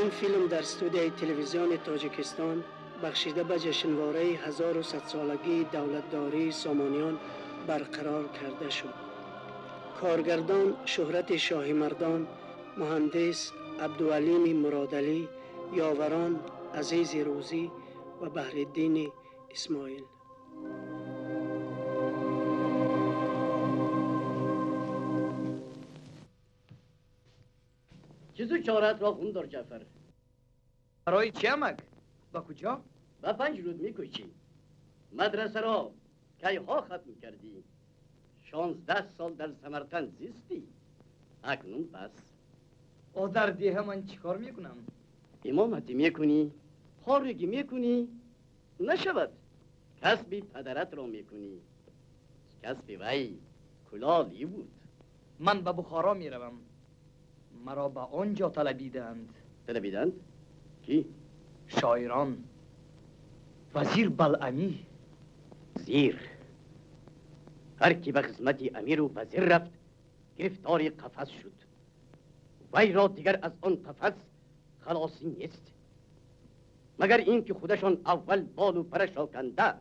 این فیلم در استودیوی تلویزیون تاجیکستان بخشیده به جشنواره 1100 سالگی دولتداری سامانیان برقرار کرده شد. کارگردان شهرت شاهی مردان، مهندس عبدالعلیم مرادعلی، یاوران عزیز روزی و بهرالدین اسماعیل. چیزو چارت را خوندار جعفر؟ برای چی امک؟ با کجا؟ با 5 روز میکشی. مدرسه را کی ها ختم کردی؟ 16 سال در سمرقند زیستی. اکنون پس او در دیه من چیکار میکنم؟ امامتی میکنی؟ خارگی میکنی؟ نشود. کسب پدرت را میکنی. کسب وی کلالی بود. من به بخارا میروم. مرا به آنجا طلبیدند. طلبیدند؟ کی؟ شاعران. وزیر بلعمی. وزیر؟ هر کی به خدمت امیر و وزیر رفت گرفتار قفس شد. وی را دیگر از آن قفس خلاصی نیست، مگر این که خودشان اول بال و پرش را کنده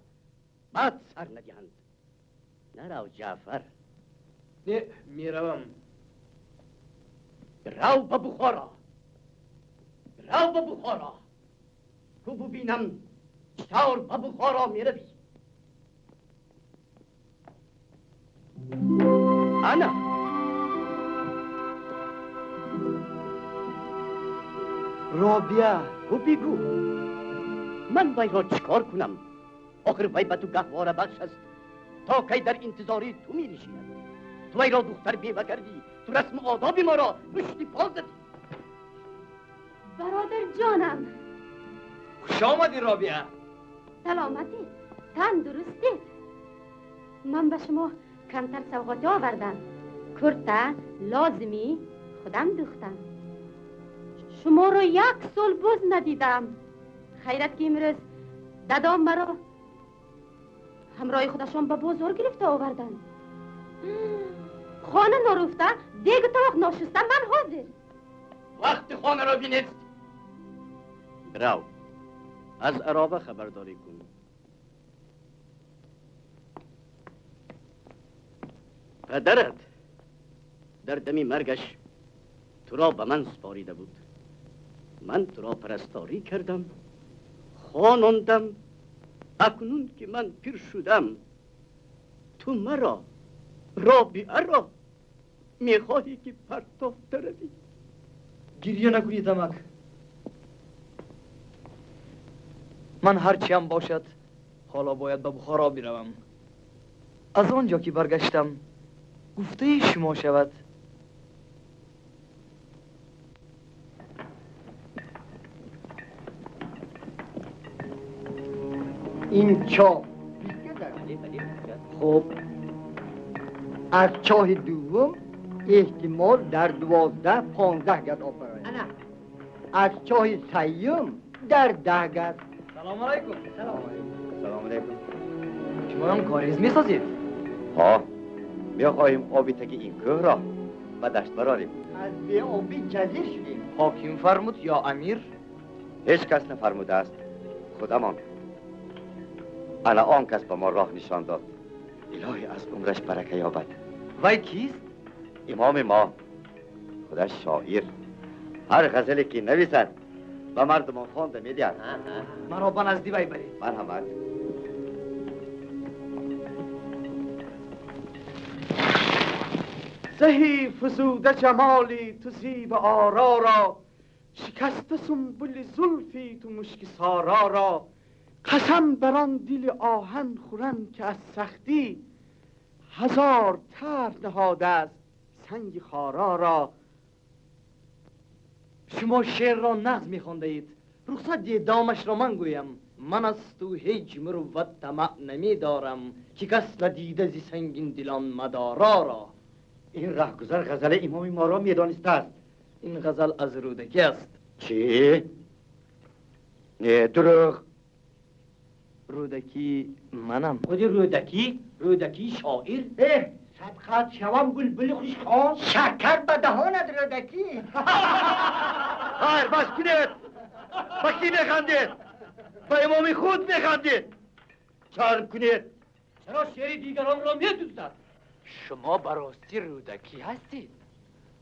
بعد سر ندهند. نرو جعفر. نه میروم. رو به بخارا. رو به بخارا. تو ببینم چطور به بخارا میروی. انا رابیه. تو بگو من وی را چکار کنم؟ آخر وی به تو گهواره بخش است تا کی در انتظاری تو می نشیند. تو وی را دختر بیوه کردی، تو رسم آداب ما را پشتی پا زدی. برادر جانم خوش آمدی رابیه. سلامتی، تندرستی. من به شما کمتر سوغاتی آوردم. کرته لازمی خودم دوختم. شما رو 1 سال باز ندیدم. خیرت که امروز دادام مرا همراه خودشان به بازار گرفته آوردن. خانه نرفته، دیگ طبق ناشسته، من حاضر. وقت خانه را بینید. رو از عرابه خبرداری کن. پدرت در دمی مرگش تو را به من سپاریده بود. من تو را پرستاری کردم، خواندم. اکنون که من پیر شدم تو مرا رابعه را میخواهی که پرتافته روی. گریه نکنی دمک. من هرچی هم باشد حالا باید به بخارا بروم. از آنجا که برگشتم گفته شما شود. این چاه خب از چاه دوم احتمال در 12-15 گز آب برآید. از چاه سیوم در 10 گز. سلام علیکم. سلام علیکم. شما هم کاریز می سازید؟ ها میخواهیم آبی تک این کوه را به دشت براریم. از به آبی جزیر شدیم. حاکم فرمود یا امیر؟ هیچ کس نفرموده است، خودمان. انا آن کس به ما راه نشان داد. الهی از عمرش برکه یابد. وی کیست؟ امام ما، خودش شاعر. هر غزلی که نویسد به مردمان خوانده میدهد. مرا به نزدی وی برید. مرحمت. زهی فزوده جمالی تو زیب آرا را، شکسته سنبل زلفی تو مشک سارا را. قسم بران دل آهن خورن که از سختی 1000 طرح نهاده است سنگ خارا را. شما شعر را نظم می‌خوانده اید. رخصت دی دامش را من گویم. من از تو هیچ مروت طمع نمی‌دارم که کس ندیده زی سنگین دلان مدارا را. این رهگذر غزل امام ما را میدانسته است. این غزل از رودکی است. چی؟ نه دروغ. رودکی منم. خودی رودکی؟ رودکی شاعر؟ صدقت شوم بلبل خوشخوان شکر به دهانت رودکی. خیر بس کنید. با کی میخندید؟ با امام خود میخندید. چرم کنید. چرا شعر دیگران را میدوزد؟ شما براستی رودکی هستید؟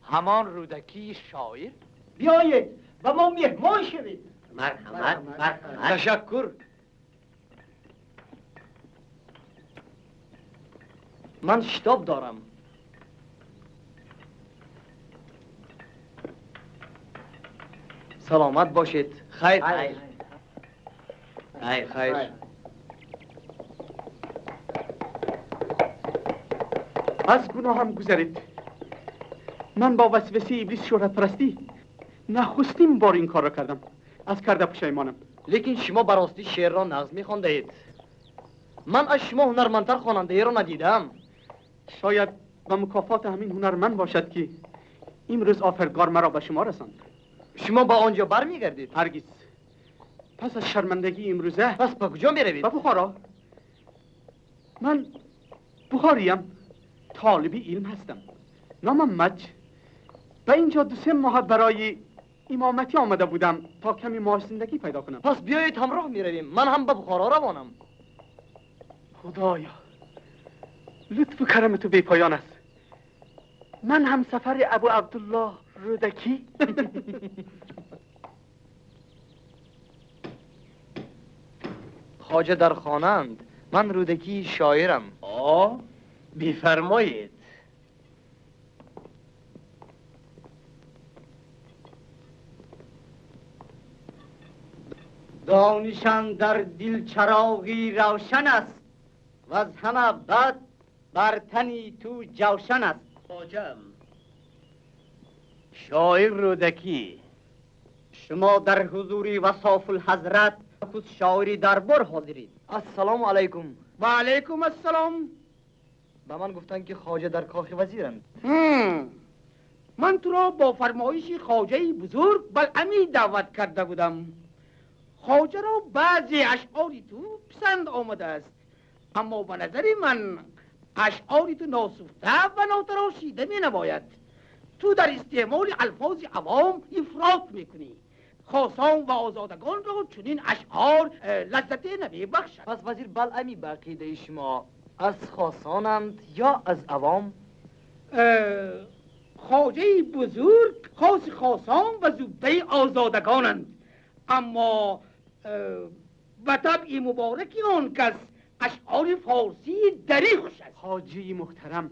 همان رودکی شاعر؟ بیایید و ما مهمان شوید. مرحمت. تشکر. من شتاب دارم. سلامت باشید. خیر. خیر. از گناهم گذرید. من با وسوسه ابلیس شهرت پرستی نخستین بار این کار را کردم. از کرده پشیمانم. لیکن شما براستی شعر را نظم می‌خوانده اید. من از شما هنرمندتر خواننده را ندیدم. شاید به مکافات همین هنرمند باشد که امروز آفرگار مرا به شما رساند. شما با آنجا برمیگردید؟ هرگز. پس از شرمندگی امروزه پس به کجا میروید؟ به بخارا. من بخاریم. طالب علم هستم. نامم مج. به اینجا 2-3 ماه برای امامتی آمده بودم تا کمی معاش زندگی پیدا کنم. پس بیایید همراه میرویم. من هم به بخارا روانم. خدایا لطف و کرم تو بی پایان است. من هم سفر ابوعبدالله رودکی. خواجه در خوانند. من رودکی شاعرم. بفرمایید. دانشان در دل چراغی روشن است و از همه بد بر تنی تو جوشن است. خواجم شاعر رودکی، شما در حضوری وصاف الحضرت خود شاعری دربار حاضرید. السلام علیکم. و علیکم السلام. به من گفتن که خواجه در کاخ وزیرند. من تو را با فرمایش خواجه بزرگ بلعمی دعوت کرده بودم. خواجه را بعضی اشعاری تو پسند آمده است، اما به نظر من اشعاری تو ناسفته و ناتراشیده می نباید. تو در استعمال الفاظ عوام افراط میکنی. خاصان و آزادگان را چنین اشعار لذت نمی بخشد. پس وزیر بلعمی به عقیده شما از خاصانند یا از عوام؟ خواجه بزرگ خاص خاصان و زبده آزادگانند، اما به طبع مبارک آن کس اشعار فارسی دری خوش است. خواجه محترم،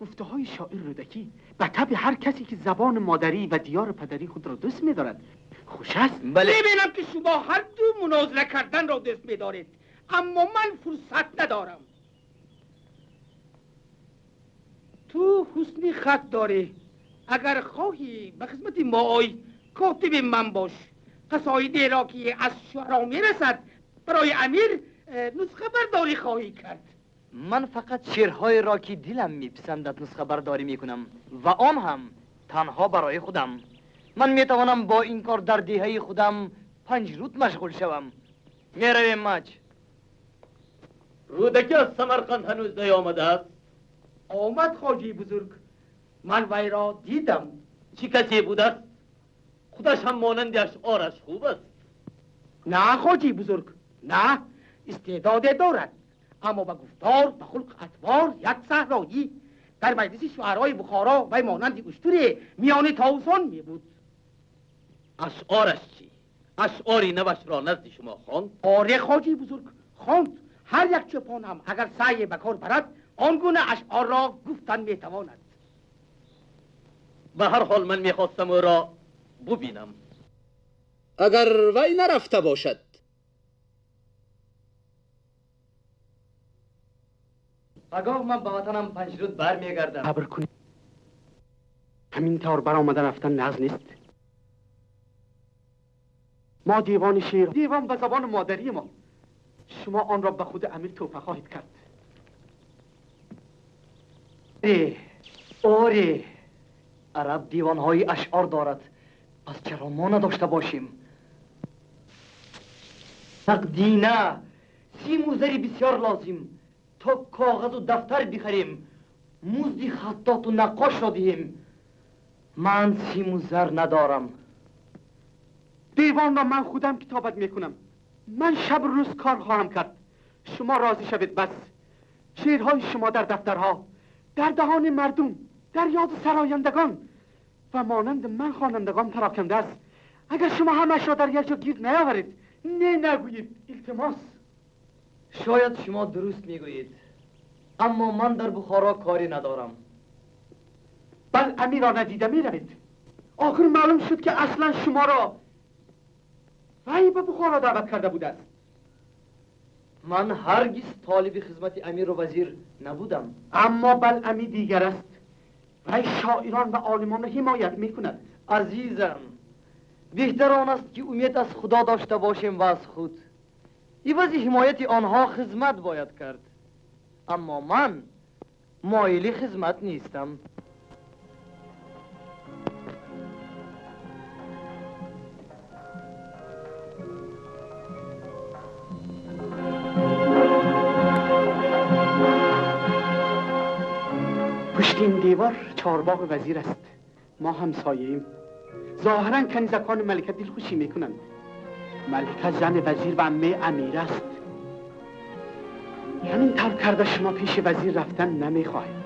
گفته های شاعر رودکی به طبع هر کسی که زبان مادری و دیار پدری خود را دوست می‌دارد خوش است. بله. می‌بینم که شما هر دو مناظره کردن را دوست می‌دارید، اما من فرصت ندارم. تو حسن خط داری. اگر خواهی به خدمت ما آی، کاتب من باش. قصایدی را که از شعرا میرسد برای امیر نسخه برداری خواهی کرد. من فقط شعرهای را که دلم میپسندد نسخه برداری میکنم و آن هم تنها برای خودم. من میتوانم با این کار در دهه خودم 5 روز مشغول شوم. میرویم مج. رودکی از سمرقند هنوز نیامده است؟ آمد خواجه بزرگ. من وی را دیدم. چی کسی بود است؟ خودش هم مانند اشعارش خوب است. نه خواجه بزرگ، نه، استعداد دارد، اما به گفتار، به خلق اطوار یک صحرایی. در مجلس شعرهای بخارا و مانند اشتر میان تاوسان می بود. اشعارش چی؟ اشعاری نوش را نزد شما خواند؟ آره خواجه بزرگ، خواند. هر یک چوپان هم اگر سعی به کار برد آنگونه اشعار را گفتن میتواند. به هر حال من میخواستم او را ببینم. اگر وی نرفته باشد. اگاه من به وطنم 5 روز برمیگردم. صبر کنید. همین طور برآمده رفتن ناز نیست. ما دیوان شعر، دیوان به زبان مادری ما. شما آن را به خود امیر توفه خواهید کرد. آره، عرب دیوانهای اشعار دارد، پس چرا ما نداشته باشیم؟ تقدینه 30 موزری بسیار لازم تا کاغذ و دفتر بخریم. مزد خطاط و نقاش را دهیم. من سیم و زر ندارم. دیوان را من خودم کتابت میکنم. من شب و روز کار خواهم کرد. شما راضی شوید بس. شعرهای شما در دفترها، در دهان مردم، در یاد سرایندگان و مانند من خوانندگان پراکنده است. اگر شما همش را در یک جا گیر نیاورید، نگویید. التماس. شاید شما درست میگویید، اما من در بخارا کاری ندارم. بل امیر را ندیده میروید. آخر معلوم شد که اصلا شما را وی به بخارا دعوت کرده بوده است. من هرگز طالب خدمت امیر و وزیر نبودم. اما بل امیر دیگر است. وی شاعران و عالمان را حمایت میکند. عزیزم، بهتر آن است که امید از خدا داشته باشیم و از خود. عوض حمایت آنها خدمت باید کرد. اما من مایل خدمت نیستم. پشت این دیوار چارباغ وزیر است. ما همسایه‌ایم. ظاهراً کنیزکان ملکه دلخوشی میکنند. ملکه زن وزیر و عمه امیر است. همین طور کرده شما پیش وزیر رفتن نمیخواهید.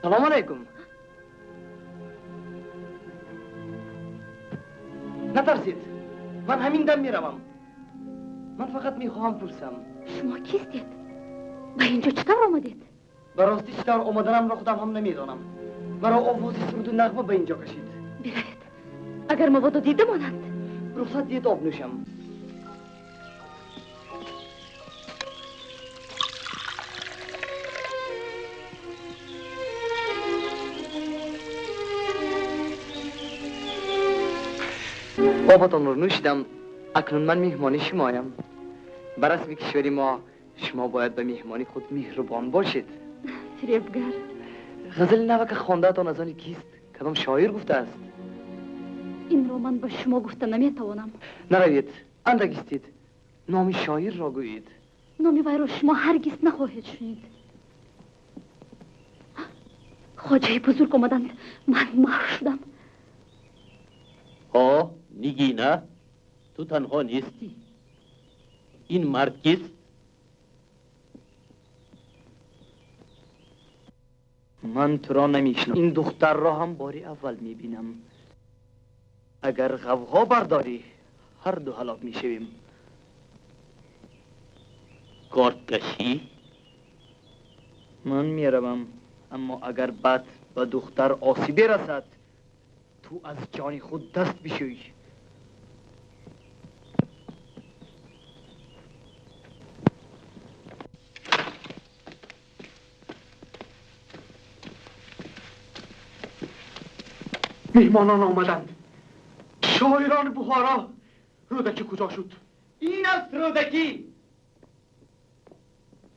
سلام علیکم. نترسید، من همین دم میروم. من فقط میخواهم پرسم شما کیستید؟ به اینجا چطور آمدید؟ به راستی چطور آمدنم را خودم هم نمیدانم. مرا آواز سرود و نغمه به اینجا کشید. بروید، اگر مبادا دیده مانند. رخصت دید آب نوشم. آبتان رو نوشیدم. اکنون من مهمانی شمایم. بر رسم کشوری ما شما باید به مهمانی خود مهربان باشید. فریبگر. غزل نوه که خوانده تان از آن کیست؟ کدام شاعر گفته است؟ این رو من به شما گفته نمیتوانم. نروید، اندک استید. نام شاعر را گویید. نامی وی را شما هرگز نخواهید شنید. خواجه بزرگ آمدند، من محو شدم. میگی نه؟ تو تنها نیستی. این مرد کیست؟ من تو را نمیشنم. این دختر را هم باری اول میبینم. اگر غوغا برداری هر دو هلاک میشویم. کارت کشی؟ من میروم، اما اگر بعد به دختر آسیبی رسد تو از جان خود دست بشوی. مهمانان آمدند. شاعران بخارا. رودکی کجا شد؟ این است رودکی.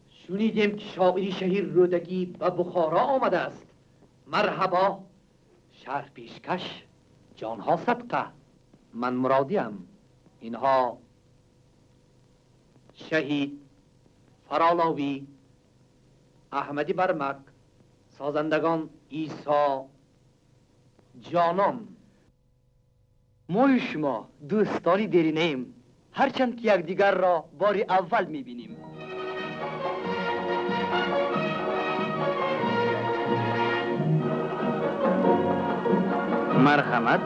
شنیدیم که شاعری شهیر رودکی به بخارا آمده است. مرحبا. شهر پیشکش، جانها صدقه. من مرادیم. اینها شهید، فرالاوی، احمدی برمک، سازندگان عیسی، جانان. ما و شما دوستانی دیرینه ایم، هرچند که یکدیگر را بار اول میبینیم. مرحمت.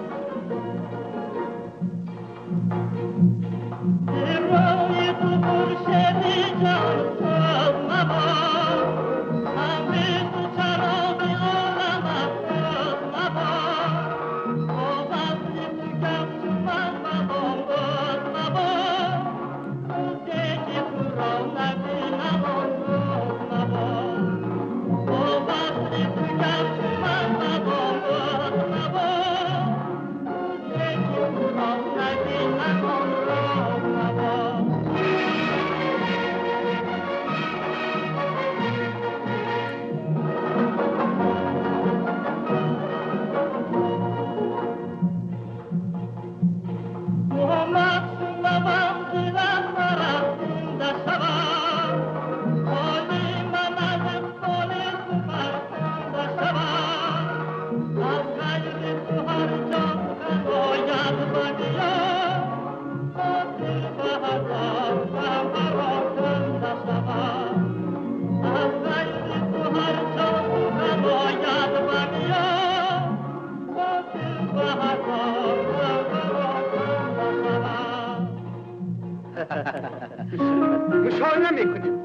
مشاهده میکنیم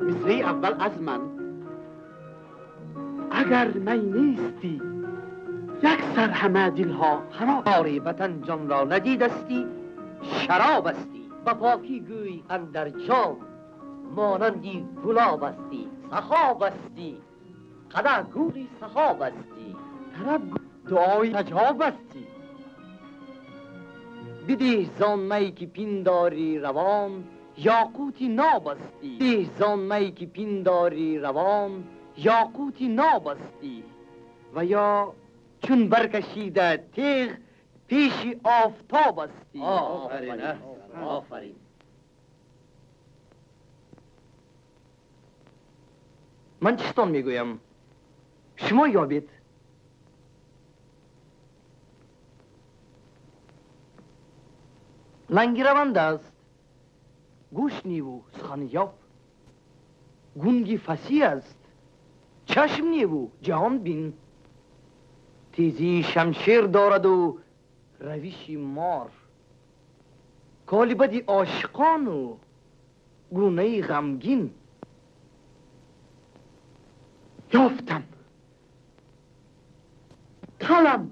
مثل اول از من اگر می نیستی یک سر همه دلها خراب. آری وطن جان را ندیدستی، شراب استی. با پاکی گوی اندر جام، مانندی گلاب استی. سخاب استی، قدر گوری سخاب استی. طرب دعای تجاب استی. بدیش زان می که پینداری روان، یاقوتی نابستی. بدیش زان می که پینداری روان، یاقوتی نابستی. و یا چون برکشیده تیغ پیش آفتاب استی. آفرین، آفرین. من چستان میگویم، شما یابید. لنگی روند است، گوش نیو سخن یاب. گونگی فسی است، چشم نیو جهان بین. تیزی شمشیر دارد و روشی مار، کالی بدی عاشقان و گونه غمگین. یافتم کلم.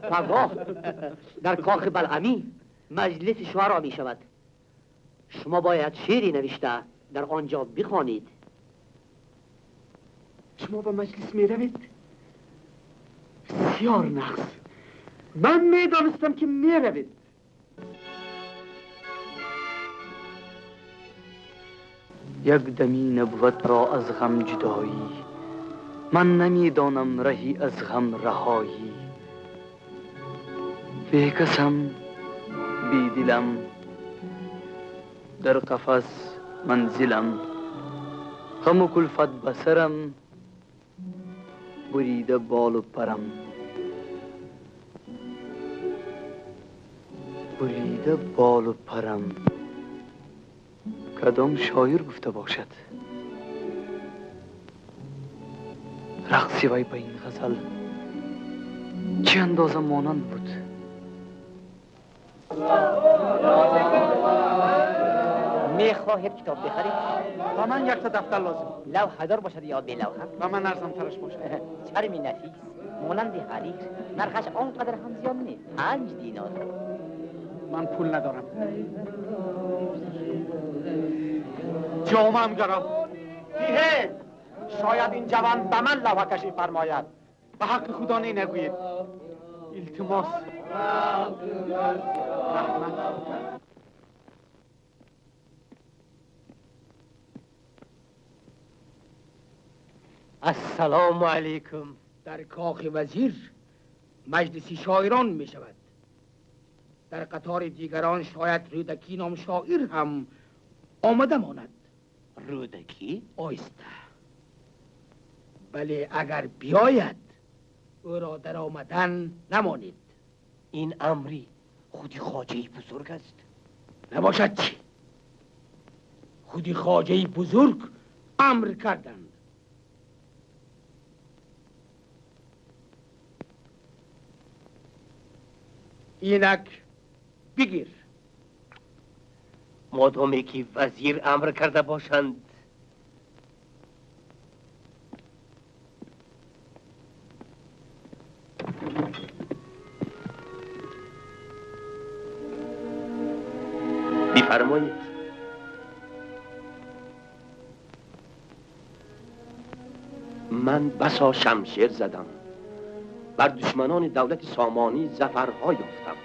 پگاه در کاخ بلعمی مجلس شعرا می شود. شما باید شعری نوشته در آنجا بخوانید. شما به مجلس می روید؟ بسیار نقص. من می دانستم که می روید. یک دمی نبوت را از غم جدایی، من نمیدانم رهی از غم رهایی. بی کسم بی دلم، در قفس منزلم. غم و کلفت بسرم، بریده بال و پرم. بریده بال و پرم. کدام شاعر گفته باشد رقصی وی به این غزل چه اندازه مانند بود. میخواهید کتاب بخرید؟ و من یک تا دفتر لازم. لوحه دار باشد یا بی لوحه؟ و من ارزم ترش باشد. چرمی نفیس مانند حریر، نرخش آنقدر هم زیاد نیست. 5 دینار. من پول ندارم. جامم گرم. دیه شاید این جوان به من لوحه کشی فرماید. به حق خدا نگویید. التماس. السلام علیکم. در کاخ وزیر مجلس شاعران می شود. در قطار دیگران شاید رودکی نام شاعر هم آمده ماند. رودکی؟ آیسته. بله اگر بیاید او را در آمدن نمانید. این امری خودی خواجه بزرگ است. نباشد چی؟ خودی خواجه بزرگ امر کردند. اینک بگیر. مادامی که وزیر امر کرده باشند. بفرمایید. من بسا شمشیر زدم، بر دشمنان دولت سامانی ظفرها یافتم،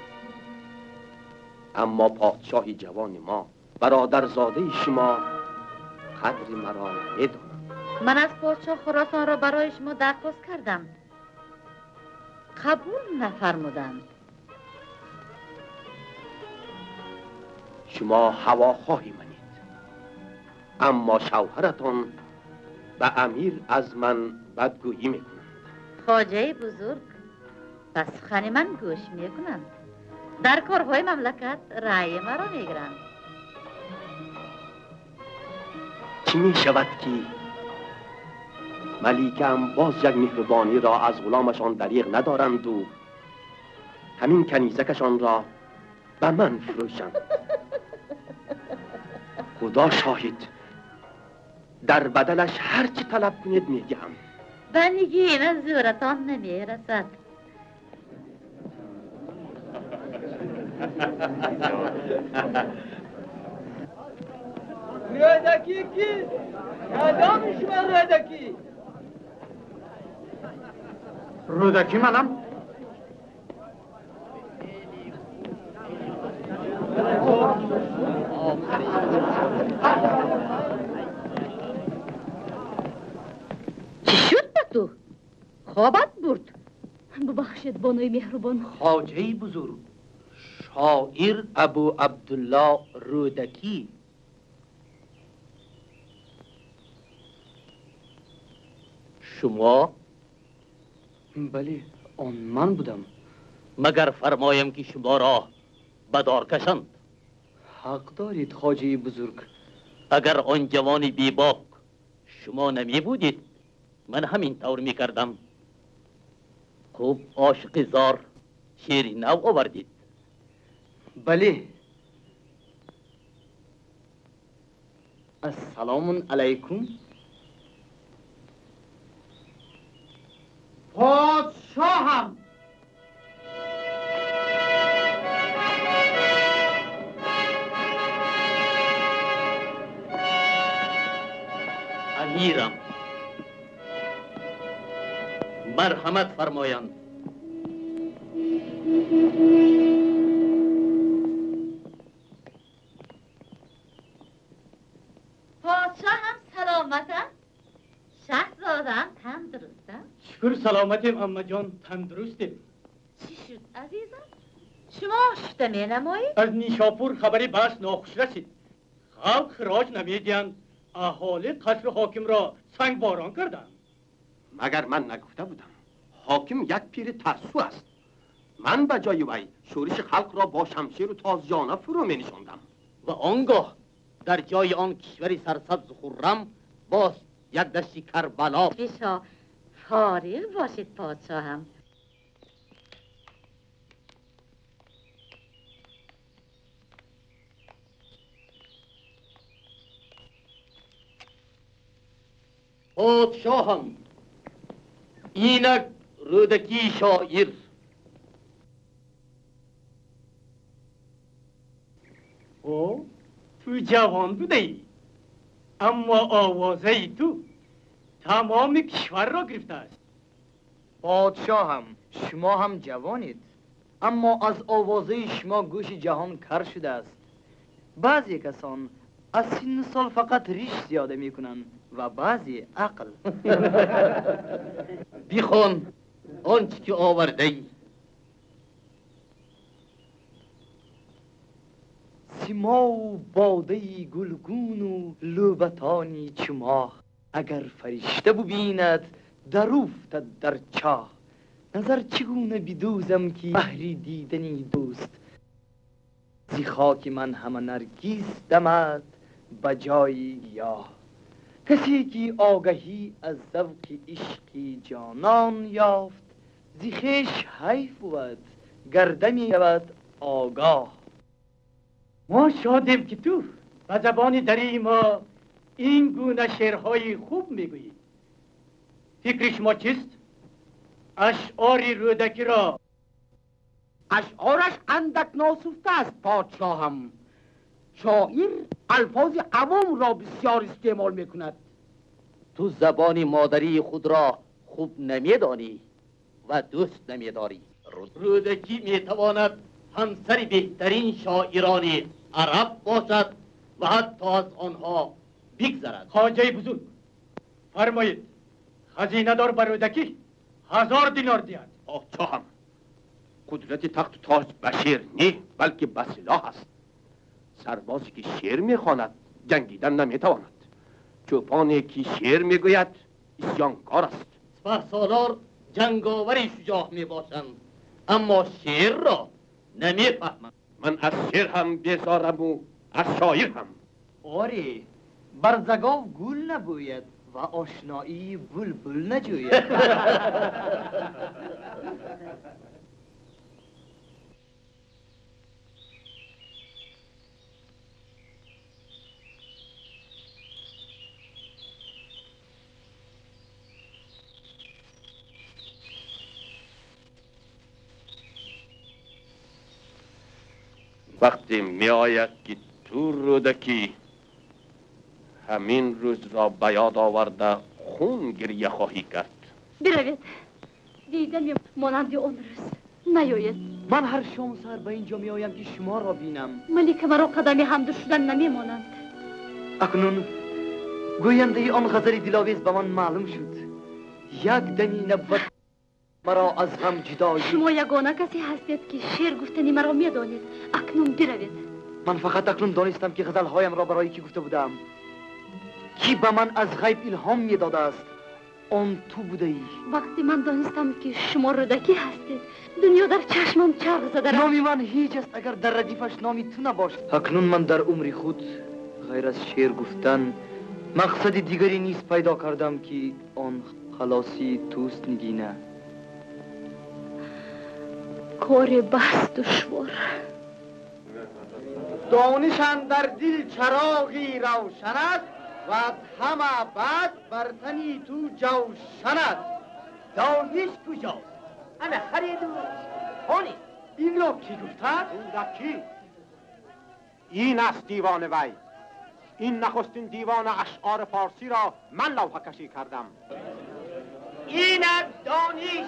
اما پادشاه جوان ما، برادرزاده شما، قدر مرا نمی‌داند. من از پادشاه خراسان را برای شما درخواست کردم، قبول نفرمودند. شما هواخواهی منید، اما شوهرتان به امیر از من بدگویی میکنند. خواجه بزرگ به سخن من گوش میکنند، در کارهای مملکت رأی مرا میگیرند. چی میشود که ملیکم باز یک مهربانی را از غلامشان دریغ ندارند و همین کنیزکشان را به من فروشند؟ خدا شاهد، در بدلش هر چی طلب کنید میدهم. بنیگی این زورتان نمیرسد. رودکی کی؟ کدام شما رودکی؟ رودکی منم. چی شد به تو؟ خوابت برد؟ ببخشید بانوی مهربان. خواجه بزرگ، شاعر ابوعبدالله رودکی. شما؟ بله آن من بودم. مگر فرمایم که شما را بدار کشند؟ حق دارید خواجه بزرگ. اگر آن جوان بیباک شما نمی بودید من همین طور می کردم. خوب عاشق زار شعری نو آوردید. بله. السلام علیکم. پادشاهم. امیرم، مرحمت فرمایند. پادشاه هم سلامتم؟ شهزادم تندرستم؟ شکر سلامتیم اما جان، تندرستیم. چی شد عزیزم؟ شما شده می نمایید؟ از نیشاپور خبری بس ناخوش رسید. خلق خراج نمیدیند، اهالی قصر حاکم را سنگ باران کردند. مگر من نگفته بودم حاکم یک پیر ترسو است؟ من به جای وی شورش خلق را با شمشیر و تازیانه فرو می نشاندم. و آنگاه در جای آن کشوری سرسبز و خرم باز یک دشت کربلا. بشا فارغ باشید پادشاهم. پادشاهم، اینک رودکی شاعر. او تو جوان بوده ای، اما آوازه تو تمام کشور را گرفته است. پادشاهم شما هم جوانید، اما از آوازه شما گوش جهان کر شده است. بعضی کسان از سن سال فقط ریش زیاده می کنند، و بعضی عقل. بخوان آنچه که آورده ای. سیما و باده گلگون و لوبتانی چماه، اگر فرشته ببیند در افتد در چاه. نظر چگونه بدوزم که بهری دیدنی دوست، زی خاک من همه نرگس دمد بجای گیاه. کسی که آگهی از ذوق عشق جانان یافت، زی خویش حیف بود گرده می شود آگاه. ما شادیم که تو به زبان دری ما این گونه شعرهای خوب میگویی. فکر شما چیست؟ اشعار رودکی را اشعارش اندک ناسفته است پادشاهم. شاعر الفاظ عوام را بسیار استعمال میکند. تو زبان مادری خود را خوب نمیدانی و دوست نمیداری. رودکی میتواند همسر بهترین شاعران عرب باشد و حتی از آنها بگذرد. خواجه بزرگ فرمایید خزینه دار بر رودکی 1000 دینار دهد. پادشاهم قدرت تخت و تاج به شعر نه بلکه به سلاح است. سربازی که شعر میخواند جنگیدن نمیتواند. چوپانی که شعر میگوید اسیانکار است. سپهسالار جنگاور شجاع میباشند اما شعر را نمیفهمند. من از شعر هم بیزارم و از شاعر هم. آره برزگاو گل نبوید و آشنایی بلبل نجوید. وقتی می آید که تو رودکی همین روز را به یاد آورده خون گریه خواهی کرد. بروید دیدن مانند اون روز نیاید. من هر شام سر به اینجا می آیم که شما را بینم. ملیک مرا قدمی همدو شدن نمیمانند. اکنون گوینده آن غزل دلاویز به من معلوم شد. یک دمی نبود مرا از غم جدایی. شما یگانه کسی هستید که شعر گفتنی مرا میدانید. اکنون بروید. من فقط اکنون دانستم که غزلهایم را برای کی گفته بودم. کی به من از غیب الهام میداده است آن تو بوده ای. وقتی من دانستم که شما رودکی هستید دنیا در چشمم چرخ زده. نامی من هیچ است اگر در ردیفش نامی تو نباشد. اکنون من در عمر خود غیر از شعر گفتن مقصد دیگری نیست پیدا کردم که آن خلاصی توست نگینه. کار بس دشوار. دانشان در دل چراغی روشن است و همه بعد برتنی تو جوشن است. دانش کجاست؟ همه خرید و خانی. این را کی گفتد؟ رودکی این است دیوان وی. این نخستین دیوان اشعار فارسی را من لوحه کشی کردم. این است دانش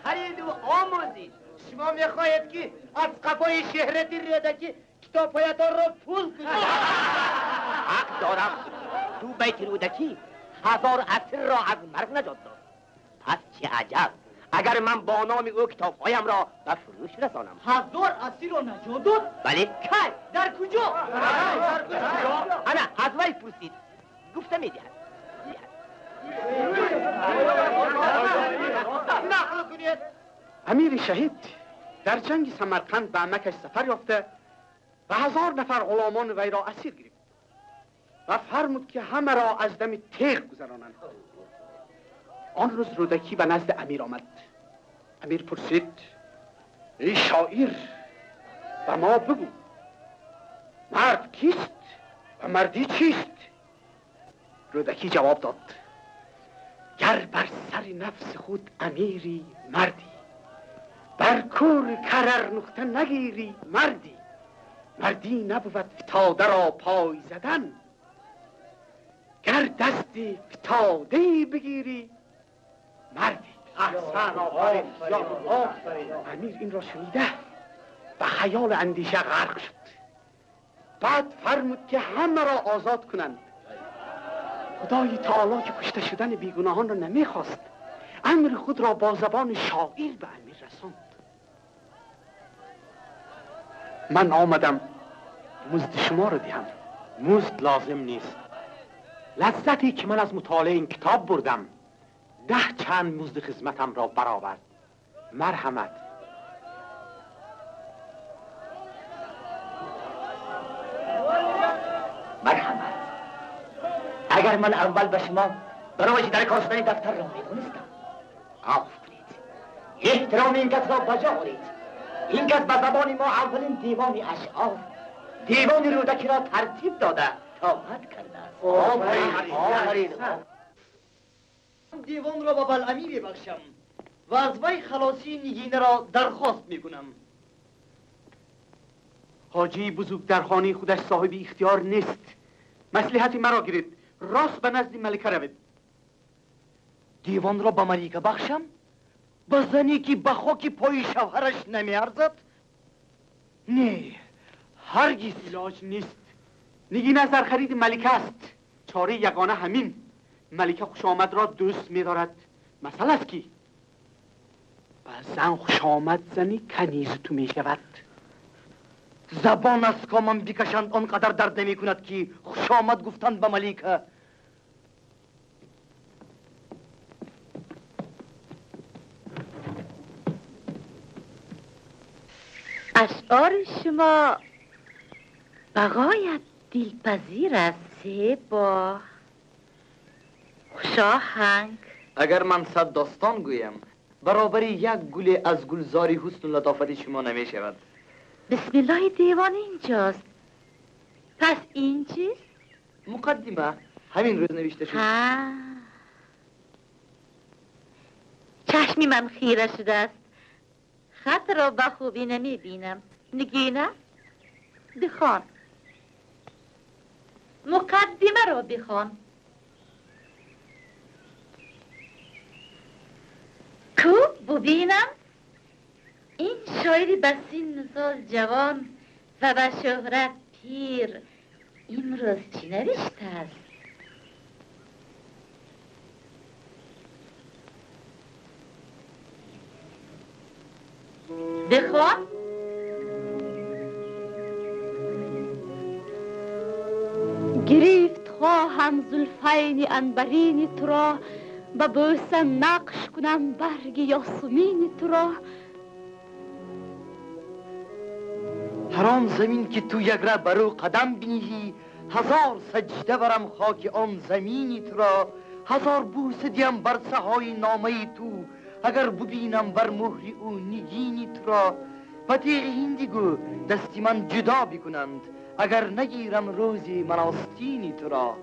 خرید و آموزید. شما میخواهید که از قفای شهرت رودکی کتابهایتان را پول کنید. حق دارم. تو بیت رودکی 1000 اسیر را از مرگ نجات داد. پس چه عجب اگر من با نام او کتابهایم را به فروش رسانم. 1000 اسیر را نجات داد؟ بله. کی؟ در کجا؟ انا از وی پرسید گفته میدهد. نقل کنید. امیر شهید در جنگ سمرقند به مکش سفر یافته و 1000 نفر غلامان وی را اسیر گرفت و فرمود که همه را از دم تیغ گذرانند. آن روز رودکی به نزد امیر آمد. امیر پرسید ای شاعر به ما بگو مرد کیست و مردی چیست؟ رودکی جواب داد گر بر سر نفس خود امیری مردی، بر کور کرر نقطه نگیری مردی. مردی نبود فتاده را پای زدن، گر دست فتاده بگیری مردی. احسن آفرین. امیر این را شنیده به خیال اندیشه غرق شد. بعد فرمود که همه را آزاد کنند. خدای تعالی که کشته شدن بیگناهان را نمیخواست، امر خود را با زبان شاعر به امیر رساند. من آمدم مزد شما را دهم. مزد لازم نیست. لذتی که من از مطالعه این کتاب بردم 10 چند مزد خدمتم را برآورد. مرحمت. مرحمت. اگر من اول به شما برای در کار شدن دفتر را میدونستم، عفو کنید. احترام این کس را بجا آورید. این کس به زبان ما اولین دیوان اشعار، دیوان رودکی را ترتیب داده طاقت کرده است. آفرین. دیوان را به بلعمی ببخشم و از وی خلاصی نگینه را درخواست میکنم. حاجی بزرگ در خانه خودش صاحب اختیار نیست. مصلحت مرا گیرید، راست به نزد ملکه روید. دیوان را به ملکه بخشم؟ به زنی که به خاک پای شوهرش نمیارزد؟ نه، هرگز. علاج نیست. نگینه از در خرید ملکه است. چاره یگانه همین. ملکه خوش آمد را دوست می‌دارد. مسئله است کی؟ و زن خوش آمد زنی کنیز تو می‌شود. زبان از کامم بکشند آنقدر درد نمی کند که خوش آمد گفتند به ملکه. اشعار شما بغایت دلپذیر است، با خوشاهنگ. اگر من 100 داستان گویم برابر یک گل از گلزاری حسن و لطافت شما نمی شود. بسم الله دیوان اینجاست. پس این چیست؟ مقدمه همین روز نوشته شد. چشمی من خیره شده است. خط را به خوبی نمی بینم. نگینه بخوان. مقدمه را بخوان. کو ببینم این شاعری به سن سال جوان و به شهرت پیر این روز چی نوشته است؟ بخوان. گرفت خواهم زلفین عنبرین تو را، به بوسه نقش کنم برگ یاسمین تو را. هر زمین که تو یک ره برو قدم بینی، 1000 سجده برم خاک آن زمینی تو را. 1000 بوسه دیم بر سهای نامه تو، اگر ببینم بر مهری او نگینی تو را. و تیغ هندی گو دستی من جدا بکنند، اگر نگیرم روزی من آستینی تو را.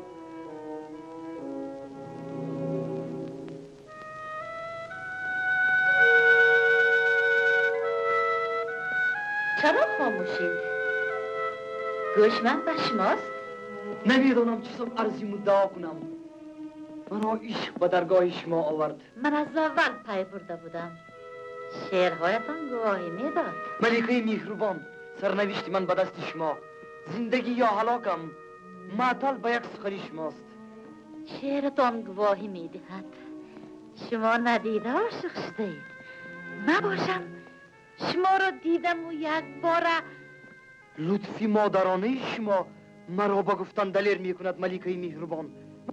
چرا خاموشید؟ گوش من به شماست؟ نمیدانم چیزم عرضی مدعا کنم. مرا عشق به درگاه شما آورد. من از اول پی برده بودم. شعرهایتان گواهی میداد. ملکه مهربان، سرنوشت من به دست شما. زندگی یا هلاکم معطل به یک سخن شماست. شعرتان گواهی میدهد شما ندیده عاشق شده اید. نباشم شما را دیدم و یک بار لطفی مادرانه شما مرا با گفتن دلیر می کند ملکه مهربان.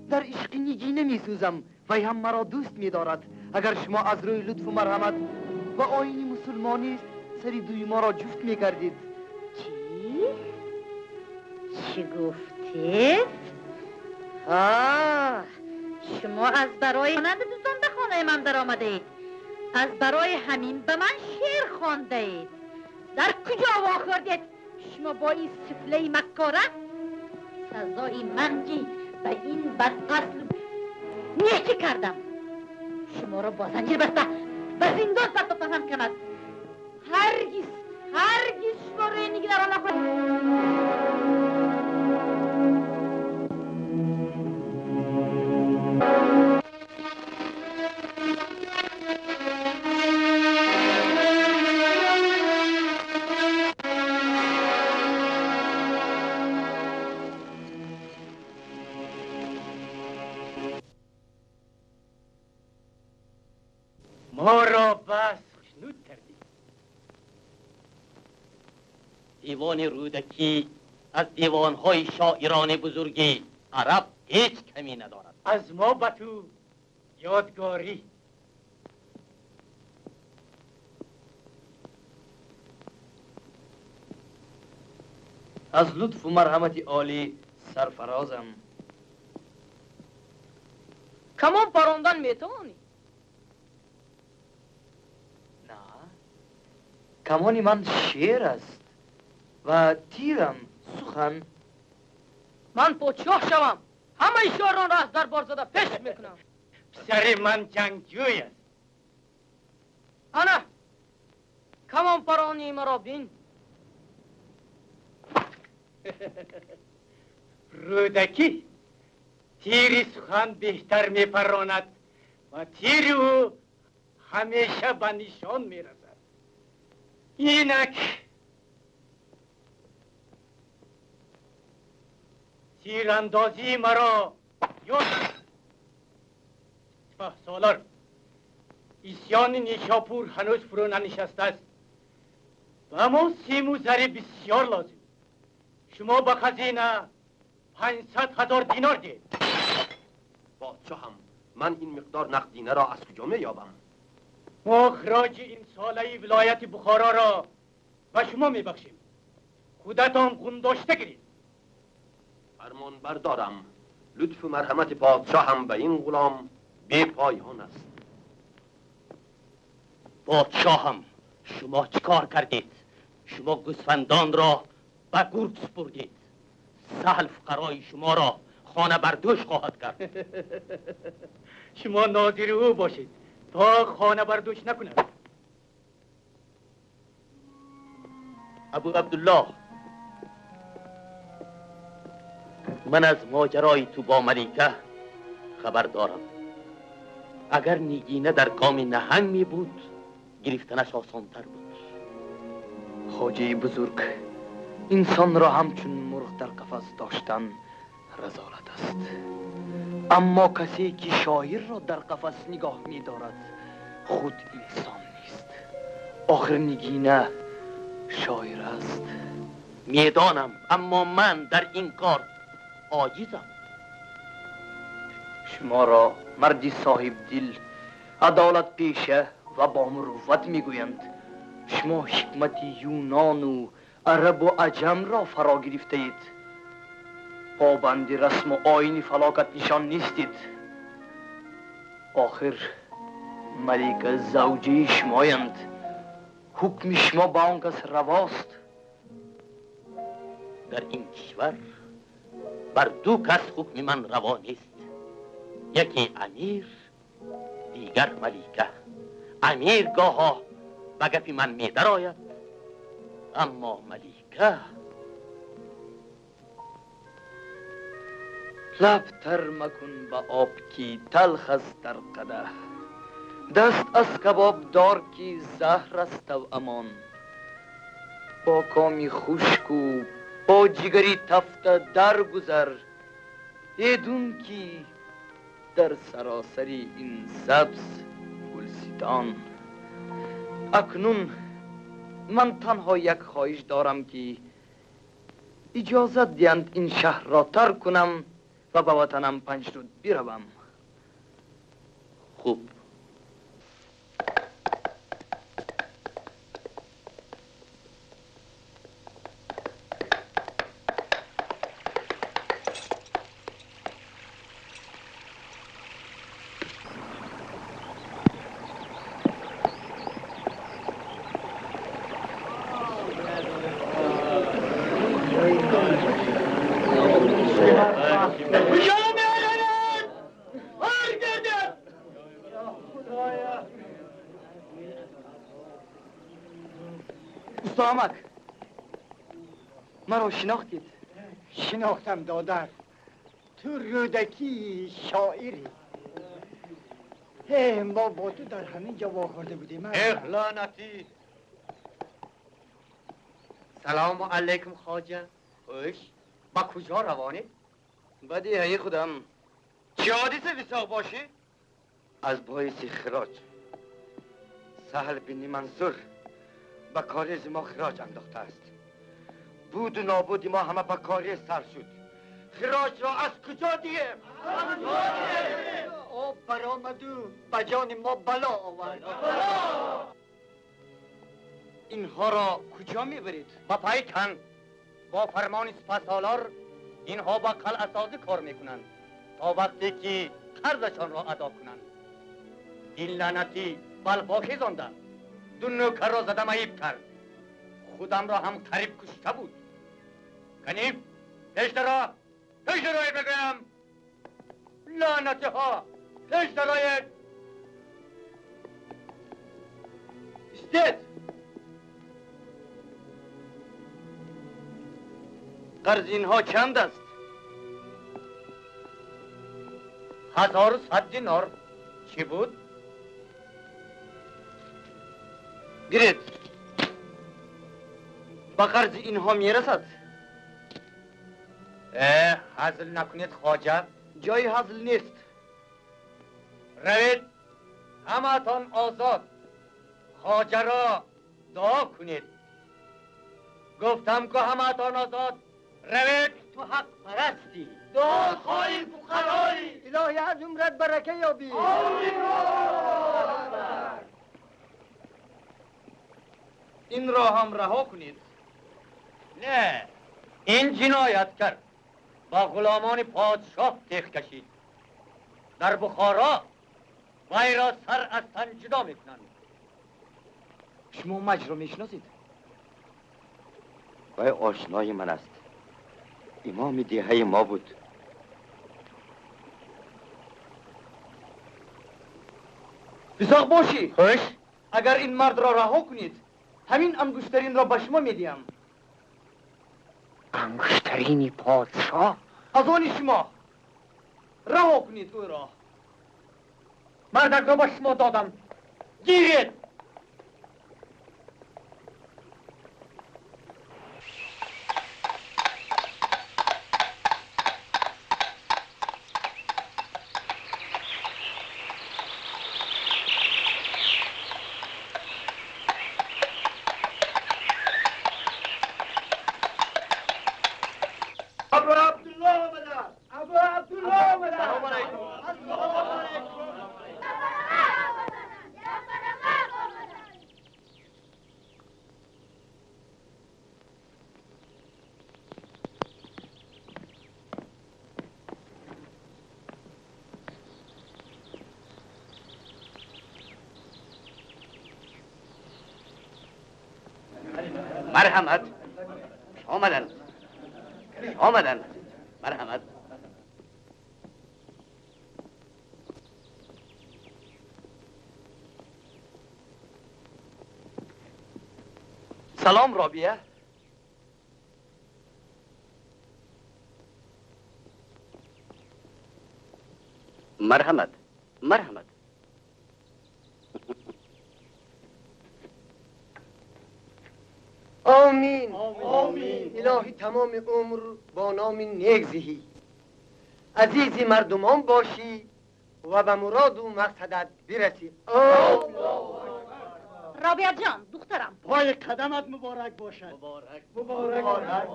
در عشق نگینه می سوزم و هم مرا دوست می دارد. اگر شما از روی لطف و مرحمت و آیین مسلمانی سری دوی ما را جفت می کردید. چی گفتید؟ شما از برای مانند دوستان به خانه من در آمده اید. از برای همین به من شعر خوانده اید. در کجا واخوردید؟ شما با این سفله مکاره سزای من که به این بدقصد نیکی کردم. شما را با زنجیر بسته به زندان پرتاب کند. هرگز شما روی نگینه را نخواهید. دیوان رودکی از دیوانهای شاعران بزرگی عرب هیچ کمی ندارد. از ما به تو یادگاری. از لطف و مرحمت عالی سرفرازم. کمان پراندن میتوانی؟ نه، کمانی من شعر است و تیرم سخن. من پادشاه شوم، همه شاعران را از دربار زده پیش میکنم. پسر من جنگجوی است. انا کمان پرانی مرا بین. رودکی تیری سخن بهتر میپراند و تیر او همیشه به نشان میرسد. اینک تیراندازی مرا یاد سالار. ایسیان نیشاپور هنوز فرو ننشسته است و ما سیم و زر بسیار لازم. شما با خزینه 500,000 دینار دید. پادشاهم، من این مقدار نقدینه را از کجا میابم؟ ما اخراج این ساله ولایت بخارا را به شما میبخشیم. خودتان قنداشته گیرید. فرمان بردارم. لطف و مرحمت پادشاهم به این غلام بی پایان است. پادشاهم، شما چیکار کردید؟ شما گوسفندان را به گرگ سپردید. سهل فقرای شما را خانه بردوش خواهد کرد. شما ناظر او باشید تا خانه بردوش نکند. ابوعبدالله، من از ماجرای تو با ملیکه خبر دارم. اگر نگینه در کام نهنگ می بود گرفتنش آسانتر بود. خواجه بزرگ، انسان را همچون مرغ در قفس داشتن رذالت است. اما کسی که شاعر را در قفس نگاه می دارد خود انسان نیست. آخر نگینه شاعر است. میدانم، اما من در این کار عاجزم. شما را مردی صاحب دل، عدالت پیشه و با مروت میگویند. شما حکمت یونان و عرب و عجم را فرا گرفته اید. پابند رسم و آیین فلاکت نشان نیستید. آخر ملکه زوجه شمایند. حکم شما با آن کس رواست. در این کشور بر دو کس حکم من روا نیست. یکی امیر، دیگر ملیکه. امیر گاها به گپ من می درآید، اما ملیکه لب تر مکن به آب کی تلخ است در قدح. دست از کباب دار کی زهر است و امان. با کامی خشک و با جگری تفته درگذر. ایدون کی در سراسری این سبز گلستان. اکنون من تنها یک خواهش دارم که اجازت دهند این شهر را ترک کنم و به وطنم 5 روز بروم. خوب. استامک، مرا شناختید؟ شناختم دادر. تو رودکی شاعری. ما با تو در همین جا واخورده بودیم. لعنتی. سلام علیکم خواجه. خوش. با کجا روانی؟ بدیهی خودم. چه حادثه بسیار باشی؟ از باعث خراج سهل بن منصور به کار ما خراج انداخته است. بود و نابود ما همه به کاری سر شد. خراج را از کجا دیم؟ آب برآمد و به جان ما بلا آورد. اینها را کجا میبرید؟ با پای کن با فرمان سپاسالار اینها با قلعه سازی کار میکنند تا وقتی که قرضشان را ادا کنند. این لعنتی بلبا خیزانده، دو نوکر را زده معیب کرد، خودم را هم قریب کشته بود. کنیف پیش درا بگویم. لعنتی ها پیش دراید. استید قرض اینها چند است؟ 1100 دینار. چی بود؟ گیرید. با قرض اینها میرسد؟ هزل نکنید خواجه. جای هزل نیست. روید همتان آزاد. خواجه را دعا کنید. گفتم که همتان آزاد. روید. تو حق پرستی، دعا خواهی فقرایی. الهی از عمرت برکه یابی. این را هم رها کنید. نه، این جنایت کرد. با غلامان پادشاه تیغ کشید. در بخارا وی را سر از تن جدا میکنند. شما مجد را میشناسید؟ وی آشنای من است. امام دیهه ما بود. بساق باشی. خوش. اگر این مرد را رها کنید همین انگشترین را به شما میدیم. انگشترین پادشاه؟ از آن شما رها کنید او را. مردک را به شما دادم. گیرید. مرحمت. آمدن. مرحمت. سلام رابیه. مرحمت. آمین. الهی تمام عمر با نام نیک زهی، عزیزی مردمان باشی و به مراد و مقصدت برسی. رابعه جان دخترم، پای قدمت مبارک باشد. مبارک.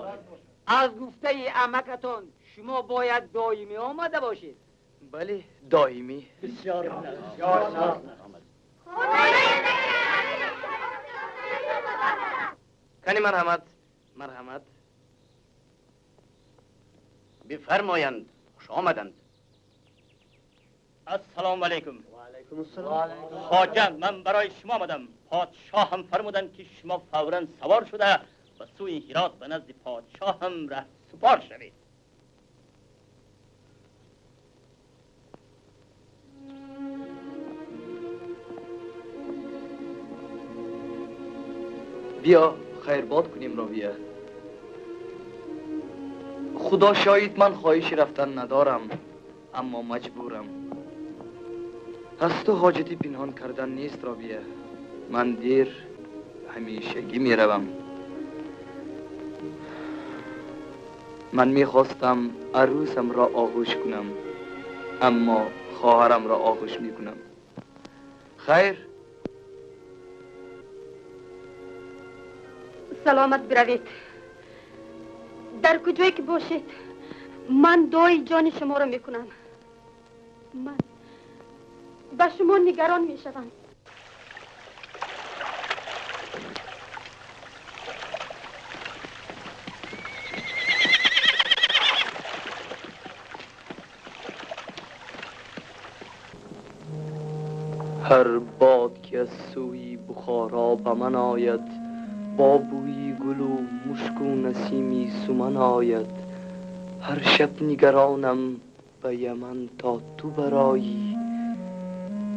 از گفته عمکتون شما باید دائمی آمده باشید. بله دائمی. بسیار کنی مرحمت. بفرمایند. خوش آمدند. السلام علیکم. و علیکم السلام. خواجه من برای شما آمدم. پادشاه هم فرمودند که شما فوراً سوار شده و سوی هرات به نزد پادشاه هم ره سپار شوید. بیا خیرباد کنیم رابیه. خدا شاید من خواهش رفتن ندارم اما مجبورم. از تو حاجتی پنهان کردن نیست رابیه. من دیر همیشگی می روم. من می خواستم عروسم را آغوش کنم اما خواهرم را آغوش می کنم. خیر. سلامت بروید. در کجایی که باشید من دعای جان شما را میکنم. من به شما نگران میشوم. هر باد که از سوی بخارا به من آید، با بوی گل و مشک و نسیمی سمن آید. هر شب نگرانم به یمن تا تو برایی،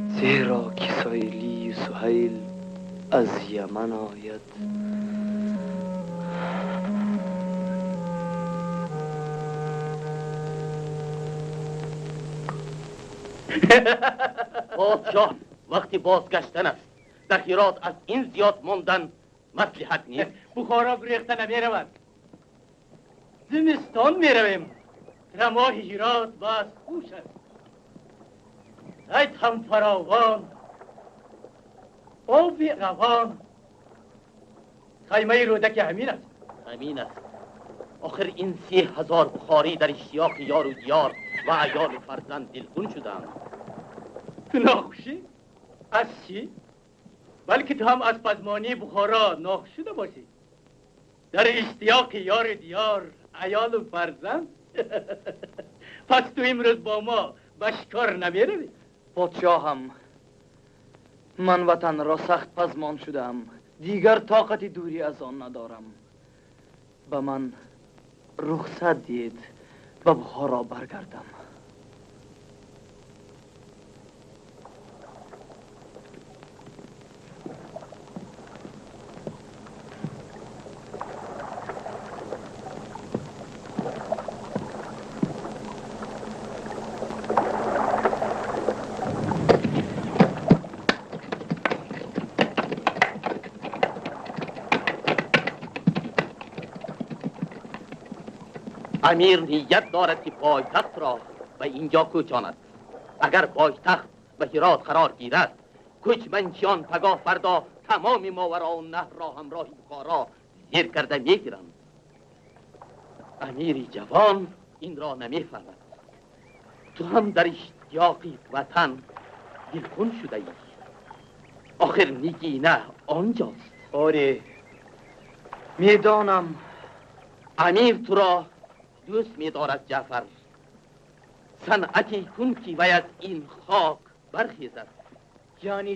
زیرا که سایلی سهیل از یمن آید. پادشاه وقتی بازگشتن است. در هرات از این زیاد ماندن مصلحت نیست. بخارا گریخته نمی رود. زمستان می رویم. رماه هرات باز خوش است. ایت هم فراوان، آب روان. خیمه رودکی همین است. همین است. آخر این 30,000 بخاری در اشتیاق یار و دیار و عیال و فرزند دلخون شدند. ناخوشی؟ از چی؟ بلکه تو هم از پزمانی بخارا ناخوش شده باشی. در اشتیاق یار دیار عیال و فرزند. پس تو امروز با ما به شکار نمی روی؟ پادشاهم، من وطن را سخت پزمان شدم. دیگر طاقت دوری از آن ندارم. به من رخصت دید و بخارا برگردم. امیر نیت دارد که پایتخت را به اینجا کوچاند. اگر پایتخت به هرات قرار گیرد، کوچمنشیان پگاه فردا تمام ماورا و نهر را همراه بخارا زیر کرده میگیرند. امیری جوان این را نمیفهمد. تو هم در اشتیاق وطن دلخون شده ای. آخر نگینه آنجاست. آره میدانم. امیر تو را دوست می‌دارد جعفر. صنعتی کن که وی از این خاک برخیزد. یعنی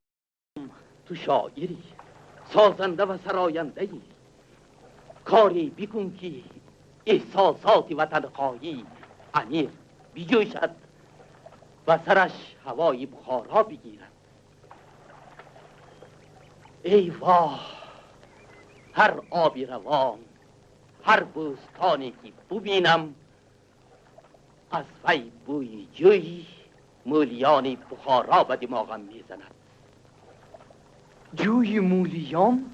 تو شاعری، سازنده و سراینده‌ای. کاری بکن که احساسات وطن خواهی امیر بجوشد و سرش هوای بخارا بگیرد. ای واه، هر آبی روان، هر بوستانی که ببینم، از وی بوی جوی مولیان بخارا به دماغم میزند. جوی مولیان؟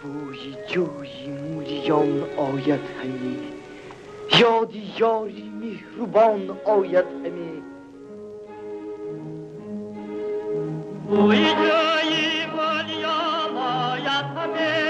بوی جوی مولیان آید همی، یادی یاری مهربان آید همی. بوی جوی مولیان آید همی،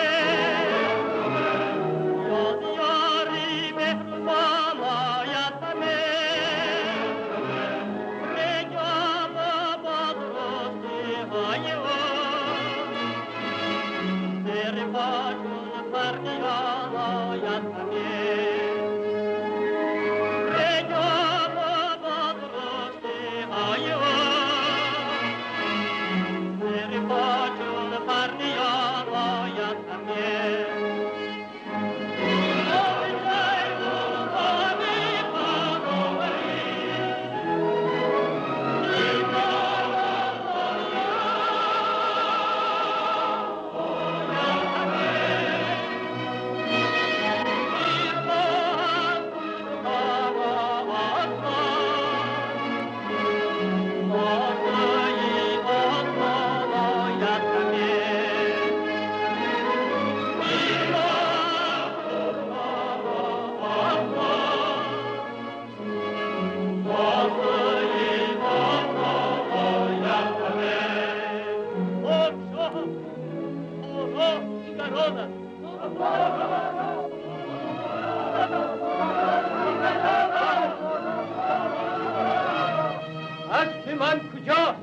اسب من کجاست؟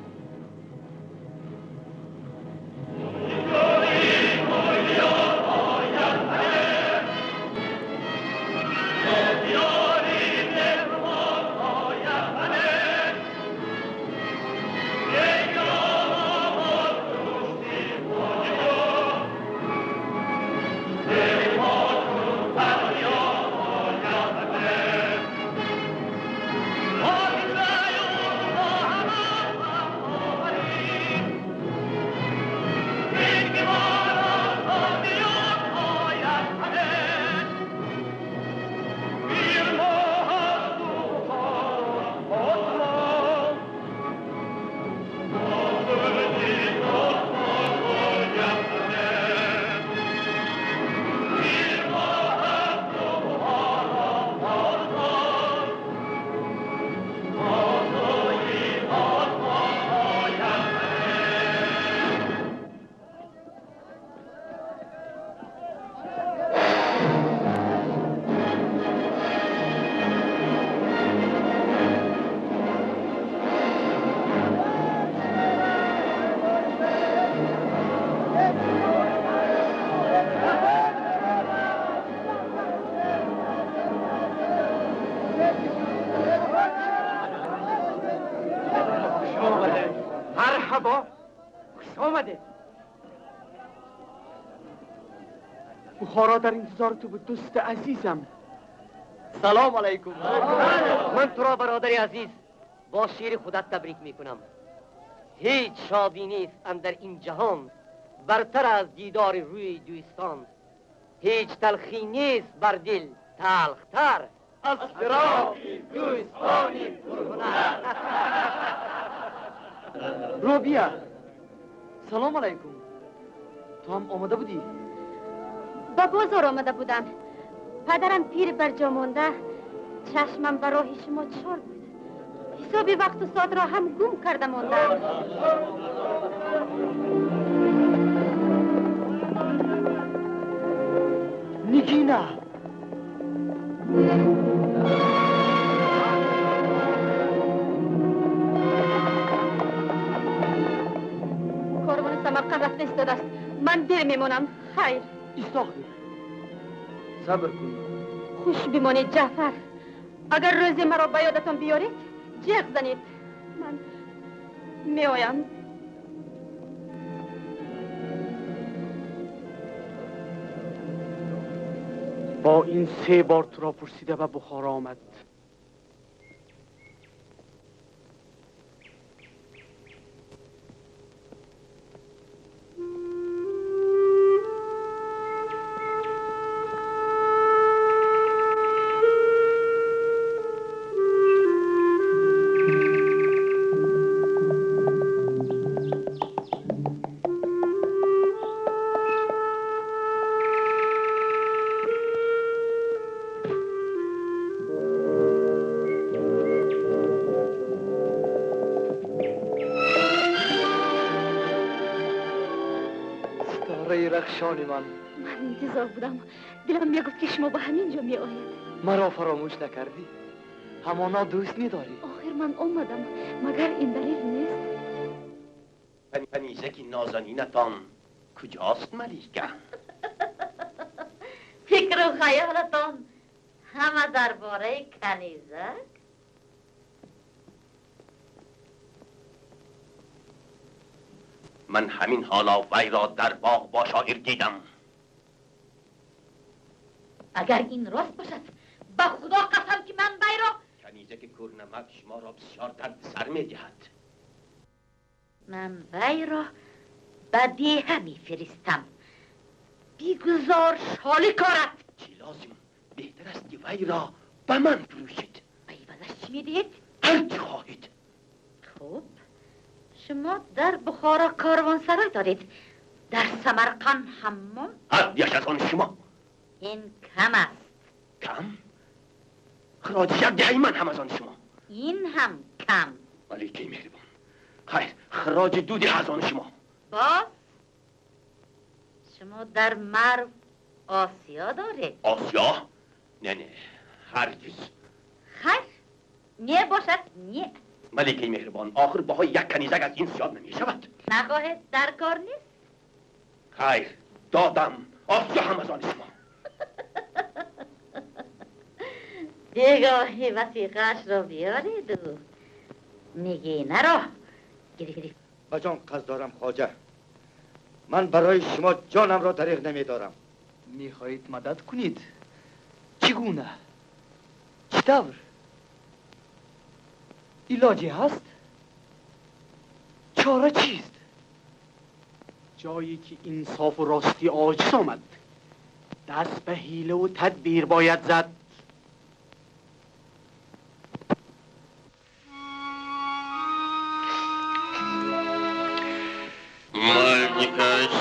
بخارا در انتظار تو بود دوست عزیزم. سلام علیکم. من تو را برادر عزیز با شیر خودت تبریک میکنم. هیچ شادی نیست اندر این جهان برتر از دیدار روی دوستان. هیچ تلخی نیست بر دل تلختر از فراق دوستانی پرهنر. رابیا سلام علیکم. تو هم آمده بودی؟ با بازار آمده بودم. پدرم پیر بر جا مانده، چشمم به راه شما چار بود. حساب وقت و ساعت را هم گم کرده ماندم. نگینا کاروان سمرقند رفته ایستاده است. من دیر میمونم. خیر. استاخیر صبر کن. خوش بمانید جعفر. اگر روزی مرا به یادتان بیارید جیغ زنید. من میآیم. با این 3 بار تو را پرسیده و بخارا آمد. رخشان من انتظار بودم. دلم میگفت که شما به همین جا می آید. مرا فراموش نکردی؟ همانا دوست می‌داری؟ آخر من آمدم. مگر این دلیل نیست؟ کنیزک نازنینتان کجاست ملیکه؟ فکر و خیالتان همه درباره کنیزک؟ من همین حالا وی را در باغ با شاعر دیدم. اگر این راست باشد به خدا قسم که من وی را کنیزک کورنمک شما را بسیار درد سر می دهد. من وی را به دیه می فرستم. بیگذار شالی کارد. چی لازم؟ بهتر است که وی را به من فروشید. عوضش چی می دهید؟ هر چی خواهید. خوب، شما در بخارا کاروانسرای دارید. در سمرقند حمام؟ حدیش از آن شما. این کم است. کم؟ خراج 1 دهه من هم از آن شما. این هم کم. ملیکه مهربان، خیر خراج 2 دهه از آن شما. باز شما در مرو آسیا داره. آسیا؟ نه هرگز. خیر نیه باشد نیه. ملکه مهربان، آخر بهای یک کنیزک از این زیاد نمی شود. نخواهد در کار نیست. خیر دادم، آسیا هم از آن شما. دیگاه وسیقش را بیارید و میگی نرا گریف. بجان قصد دارم خواجه، من برای شما جانم را دریغ نمیدارم. میخواهید مدد کنید؟ چگونه؟ چطور؟ علاجی هست؟ چاره چیست؟ جایی که انصاف و راستی عاجز آمد، دست به حیله و تدبیر باید زد. مالکش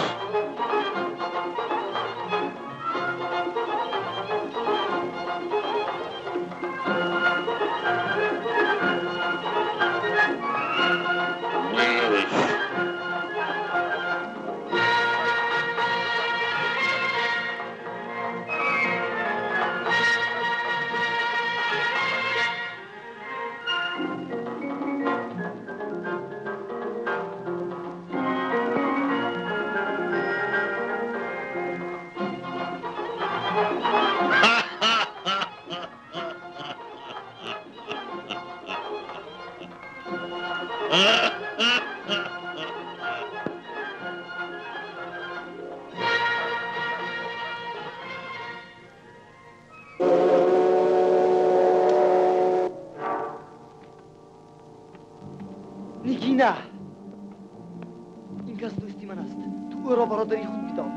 نگینه، این کس دوستی من است. تو او را برادری خود میدان.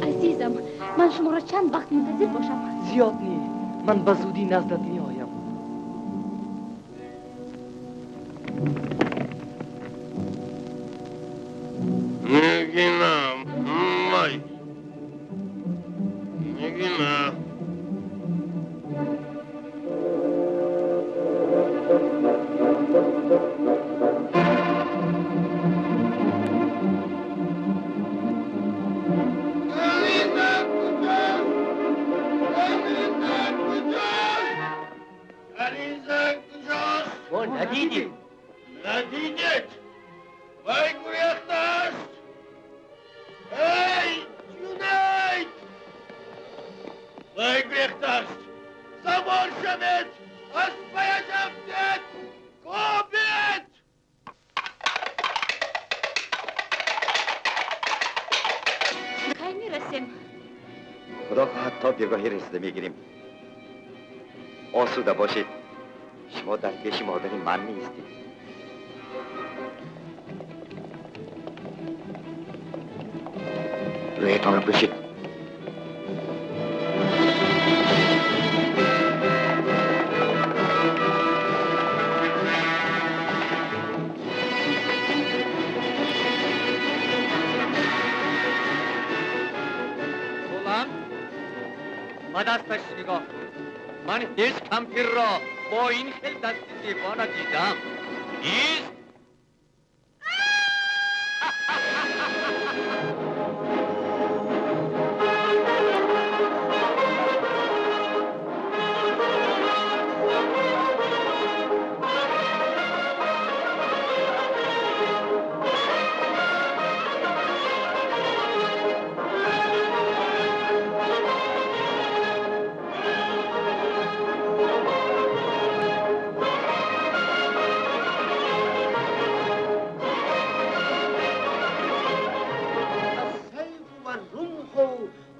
عزیزم، من شما را چند وقت منتظر باشم؟ زیاد نی، من به زودی نزدت می آیم. نگینم مای نگینم ما ندیدیم. ندیدید؟ وای گریخته است. ای جونید وای گریخته است. سوار شوید، از پیش افتید، کوبید. کی میرسیم؟ خدا خواهد تا بیگاهی رسیده میگیریم. آسوده باشید، شما در پیش مادر من نیستید. رویتان رو بشید. غلام با دستش نگاه کن. من هیچ کمپیر را با این خیل دست زیبا ندیدم. ایست.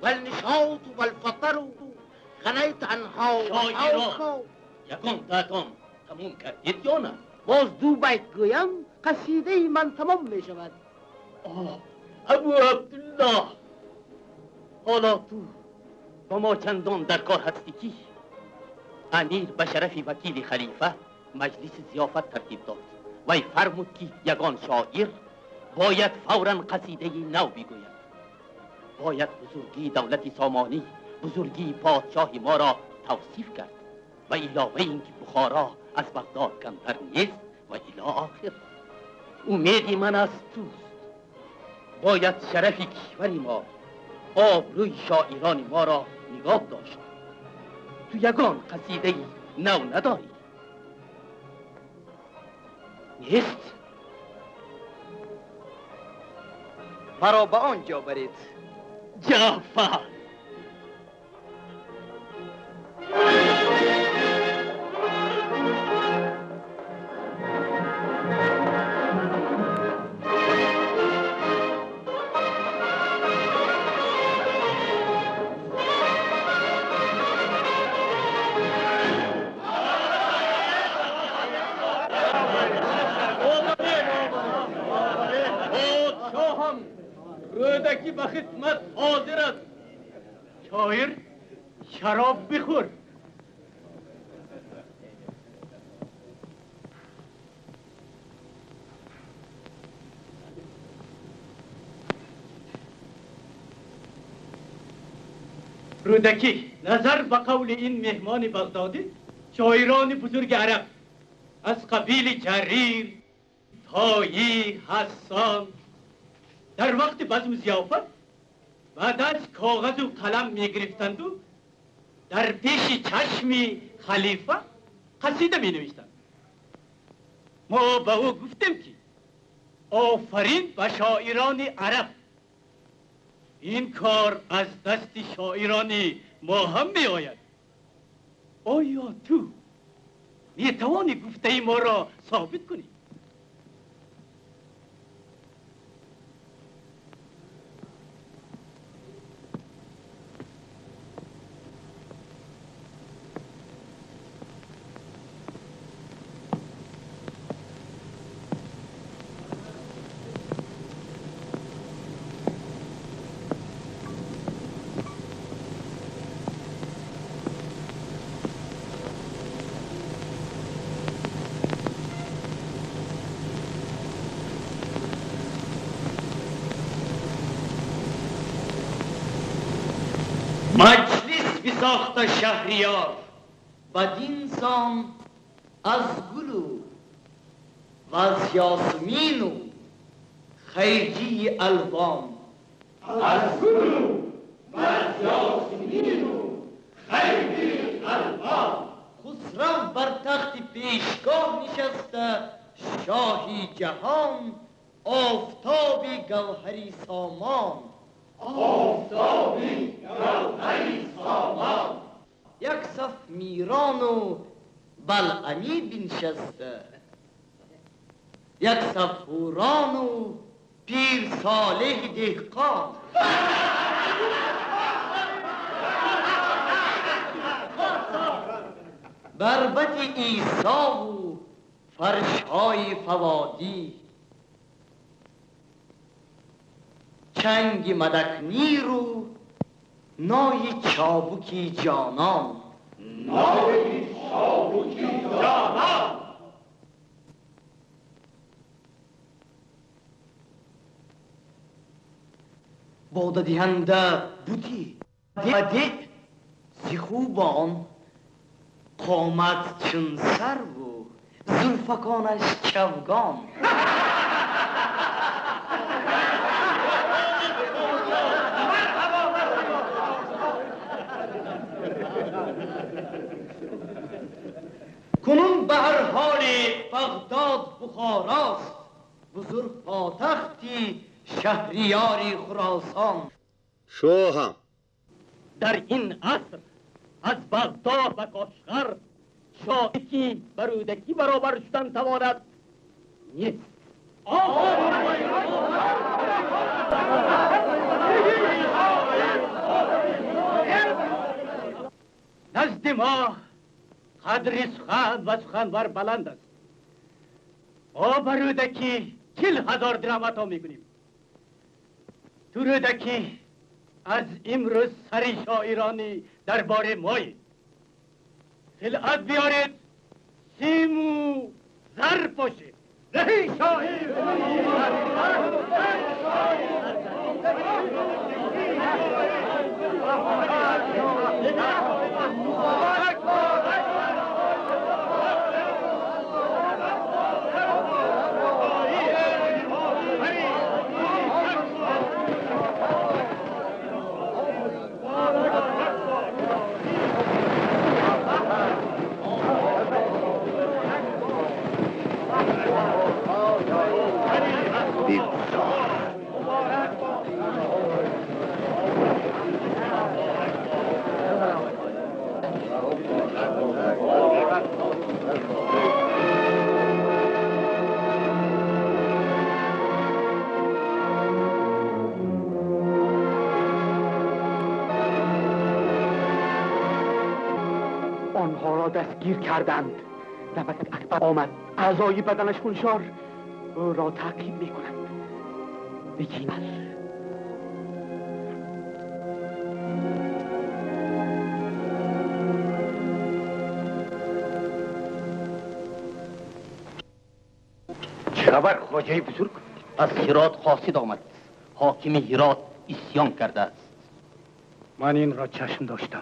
والنشاط والفطر غنیت عنها شاعران یکم تاکم تموم کردید یا نه؟ باز دو بیت گویم قصیده من تمام می شود. ابوعبدالله، حالا تو با ما چندان در کار هستی که امیر به شرف وکیل خلیفه مجلس ضیافت ترتیب داد. وی فرمود که یگان شاعر باید فوراً قصیده نو بگوید. باید بزرگی دولت سامانی، بزرگی پادشاه ما را توصیف کرد و علاوه اینکه بخارا از بغداد کمتر نیست و الی آخر. امیدی من از توست. باید شرف کشوری ما، آبروی شاعران ما را نگاه داشت. تو یگان قصیده نو نداری؟ نیست؟ مرا به آنجا برید. جعفر رودکی به خدمت حاضر است. شاعر شراب بخور. رودکی، نظر به قول این مهمان بغدادی، شاعران بزرگ عرب از قبیل جریر، طایی، حسان در وقت بزم ضیافت بعد از کاغذ و قلم می گرفتند و در پیش چشم خلیفه قصیده می نوشتند. ما به او گفتیم که آفرین به شاعران عرب. این کار از دست شاعران ما هم می آید. آیا تو می توانی گفته ما را ثابت کنی؟ مجلس بساخت شهریار بدین سان از گلو و از یاسمین و خیجی الوان. از گلو و از یاسمین و خیجی الوان. خسرو بر تخت پیشگاه نشسته شاهی جهان، آفتابی گوهری سامان. آفتابی گوهری سامان. یک صف میران و بلعمی بنشسته، یک صف هوران و پیر صالح دهقان. بربط عیسی و فرشهای فوادی، چنگ مدکنیر و نای چابکی جانان. نای چابکی جانان. باده دهنده بودی ده زی خوبان، قامت چون سر و زلفکانش چوگان. کنون به هر حال بغداد بخاراست، بزرگ پاتختی شهریاری خراسان. شوهم در این عصر از بغداد و کاشغر شاعری به رودکی برابر شدن تواند نیست. نزد ما قدر سخن و سخنور بلند است. ما به رودکی 40,000 درهم عطا میکنیم. تو رودکی از امروز سر شاعرانی درباره مایی. خلعت بیارید، سیم و زر پاشید. رهی شاعر! آنها را دستگیر کردند. نبک اکبر آمد، اعضای بدنش خونشار او را تعقیب میکنند. بگیمش خبر خواجه بزرگ از هرات قاصد آمد. حاکم هرات اسیان کرده است. من این را چشم داشتم.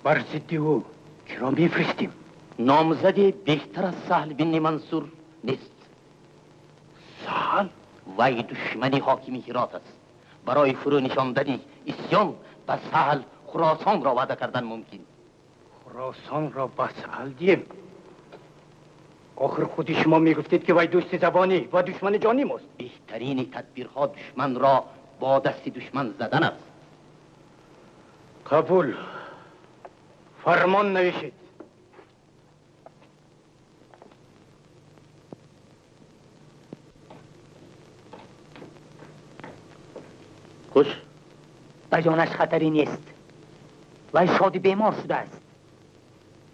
بر ضد او که را میفرستیم. نامزدی بهتر از سهل بن منصور نیست. سهل؟ وی دشمن حاکم هرات است. برای فرو نشاندن اسیان به سهل خراسان را وعده کردن ممکن. خراسان را به سهل دیم؟ آخر خود شما میگفتید که وی دوست زبانی و دشمن جانی ماست. بهترین تدبیرها دشمن را با دست دشمن زدن است. قبول. فرمان نوشید. خوش. به جانش خطری نیست. وی شادی بیمار شده است.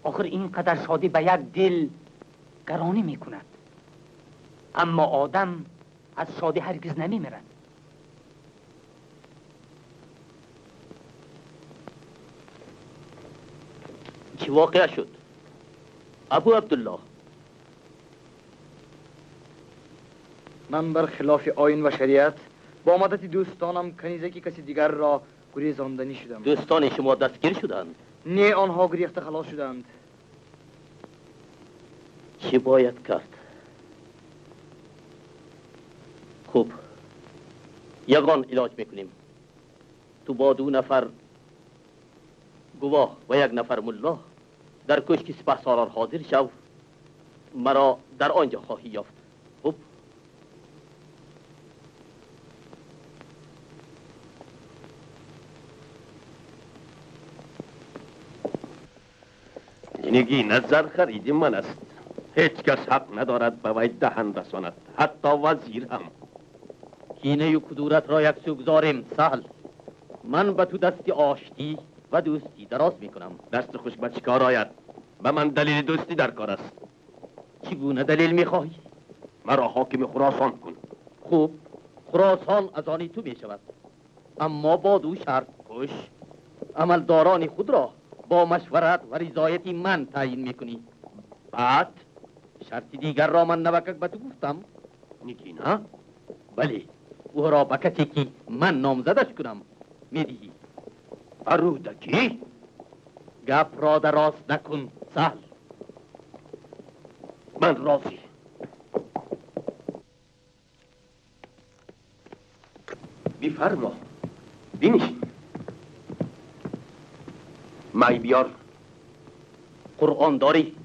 آخر اینقدر شادی به یک دل گرانی می کند. اما آدم از شادی هرگز نمی میرد. چی واقع شد؟ ابوعبدالله. من برخلاف آیین و شریعت با مدت دوستانم کنیزکی کسی دیگر را گریزاندنی شدم. دوستان شما دستگیر شدند؟ نه، آنها گریخته خلاص شدند. چی باید کرد؟ خوب، یگان علاج میکنیم. تو با 2 نفر گواه و 1 نفر ملا در کشک سپهسالار حاضر شو. مرا در آنجا خواهی یافت. خوب. اینگی نظر خرید من است. هیچ کس حق ندارد به وی دهن رساند، حتی وزیر هم. کینه و کدورت را یک سو گذاریم. سهل، من به تو دستی آشتی و دوستی دراز میکنم. دست خوش به چیکار آید؟ به من دلیل دوستی در کار است. چگونه دلیل میخواهی؟ مرا حاکم خراسان کن. خوب، خراسان از آن تو میشود، اما با 2 شرط. خوش. عملداران خود را با مشورت و رضایت من تعیین میکنی. بعد شرط دیگر را من نبکک به تو گفتم. نگی نه؟ بله، او را به کسی که من نامزدش کنم میدهی. رودکی؟ گپ را دراز نکن. سهل. من راضی. بفرما، بنشین. مای بیار. قرآن داری؟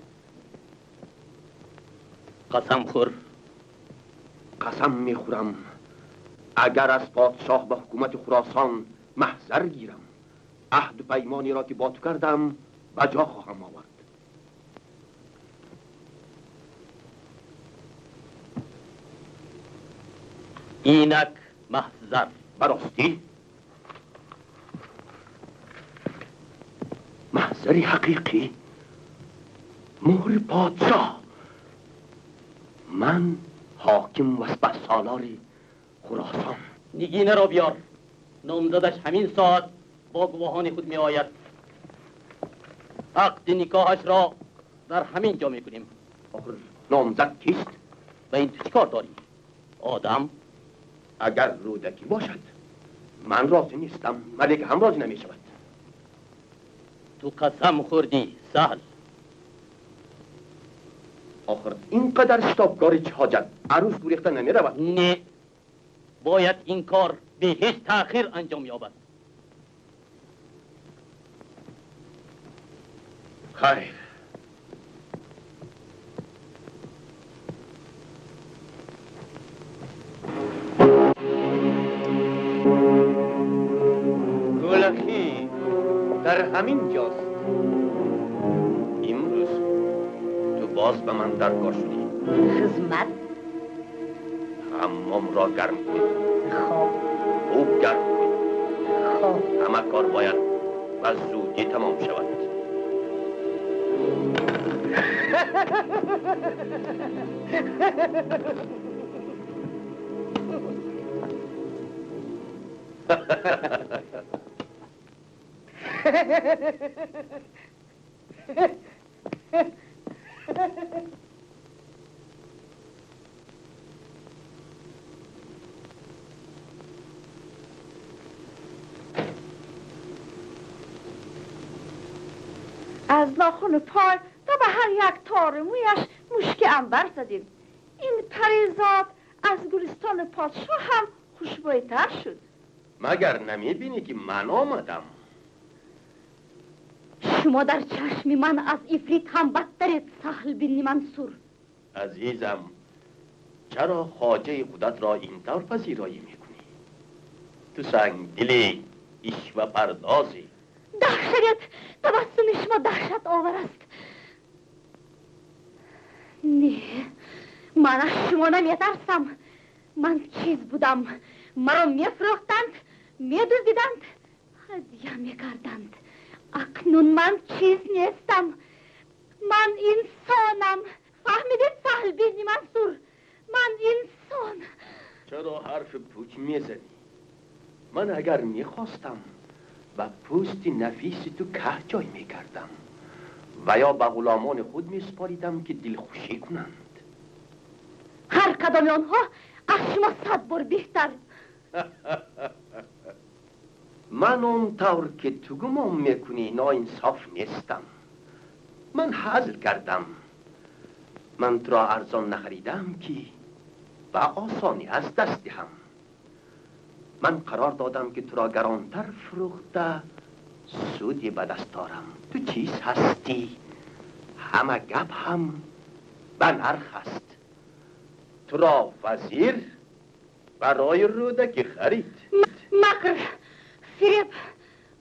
قسم خور. قسم میخورم اگر از پادشاه به حکومت خراسان محضر گیرم، عهد و پیمانی را که با تو کردم به جا خواهم آورد. اینک محضر. براستی محضری حقیقی، مهر پادشاه. من حاکم و سپهسالار خراسان. نگینه را بیار. نامزدش همین ساعت با گواهان خود می آید. عقد نکاحش را در همین جا می کنیم. آخر نامزد کیست؟ و این تو چی کار داری؟ آدم؟ اگر رودکی باشد من راضی نیستم، ولی هم راضی نمی شود. تو قسم خوردی. سهل. آخر اینقدر شتابکاری چه حاجت؟ عروس گریخته نمی رود. نه، باید این کار به هیچ تأخیر انجام یابد. خیر. گلخی در همین جاست. امروز تو باز به من در کار شدی. خدمت. حمام را گرم کن. خواب. خوب گرم کن. خواب. همه کار باید و زودی تمام شود. از ناخن پای تا به هر یک تار مویش مشک عنبر زدیم. این پریزاد از گلستان پادشاه هم خوشبویتر شد. مگر نمیبینی که من آمدم؟ شما در چشم من از افریت هم بدترید سهل بن منصور. عزیزم، چرا خواجه خودت را اینطور پذیرایی میکنی؟ تو سنگ دلی، ایش و پردازی. دهشت تبسم شما دهشت آور است. نه، من از شما نمیترسم. من چیز بودم، مرا میفروختند، میدزدیدند، هدیه میکردند. اکنون من چیز نیستم. من انسانم. فهمیدید سهل بن منصور؟ من انسان. چرا حرف پوچ میزنی؟ من اگر میخواستم و پوست نفیس تو که جای میکردم و یا به غلامان خود میسپاریدم که دلخوشی کنند. هر کدام آنها از شما 100 بار بهتر. من اون طور که تو گمان میکنی ناانصاف نیستم. من حاضر کردم. من تو را ارزان نخریدم که به آسانی از دست دهم. من قرار دادم که تو را گرانتر فروخته سودی به دست دارم. تو چیز هستی؟ همه گپ هم به نرخ است. تو را وزیر برای رودکی خرید. مکر، فریب،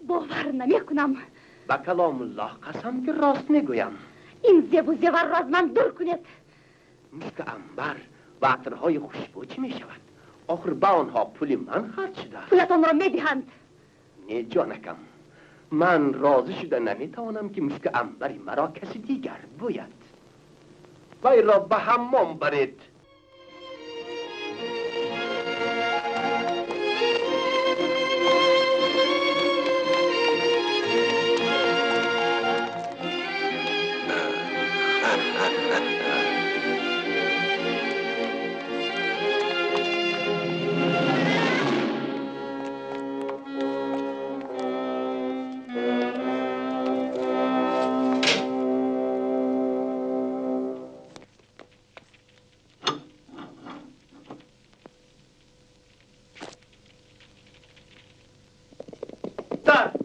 باور نمی کنم. به کلام الله قسم که راست میگویم. این زیب و زیور را از من دور کنید. مشک عنبر و عطرهای خوشبو چی می شود؟ آخر به آنها پول من خرج شده. پولتان را می دهند. نه جانکم، من راضی شده نمیتوانم که مشک عنبری مرا کسی دیگر بوید. وی را به حمام برید.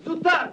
زودتر!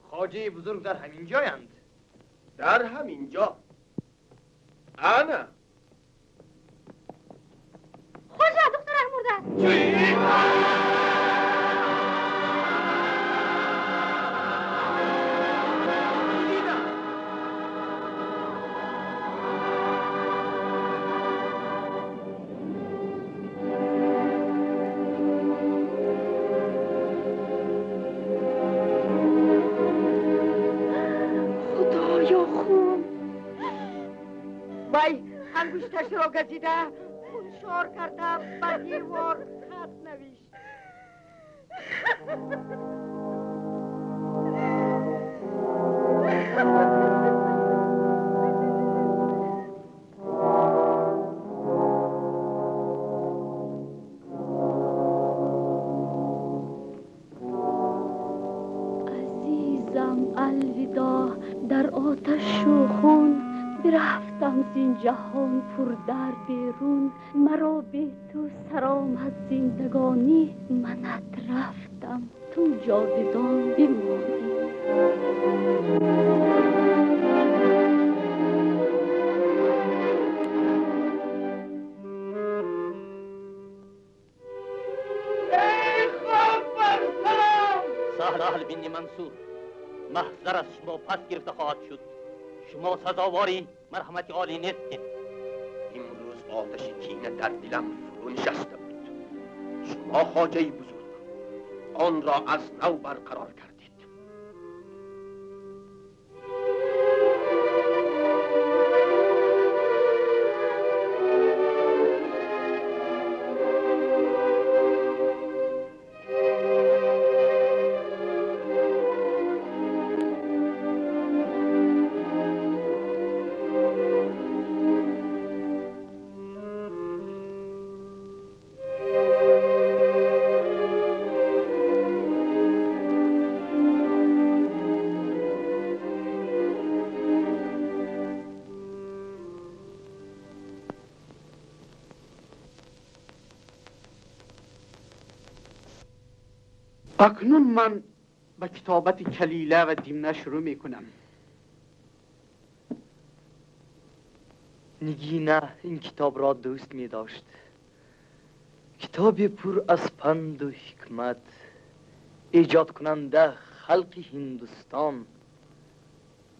خواجه بزرگ در همین جایند. در همین جا؟ انا خواجه دخترک مرده. چی؟ انگشتش را گزیده خونشار کرده به دیوار خط نوشت. عزیزم الوداع در آتش و خون برفت رفتم زین جهان پر در بیرون، مرا به تو سرآمد زندگانی. منت رفتم تو جاودان بماندی. سهل بن منصور، محضر از شما پس گرفته خواهد شد. شما سزاواری مرحمت عالی نیستید. امروز آتش کینه در دلم فرو نشسته بود. شما خواجه بزرگ آن را از نو برقرار کردید. اکنون من به کتابت کلیله و دیمنه شروع می کنم. نگینه این کتاب را دوست می داشت. کتابی پر از پند و حکمت، ایجاد کننده خلق هندوستان،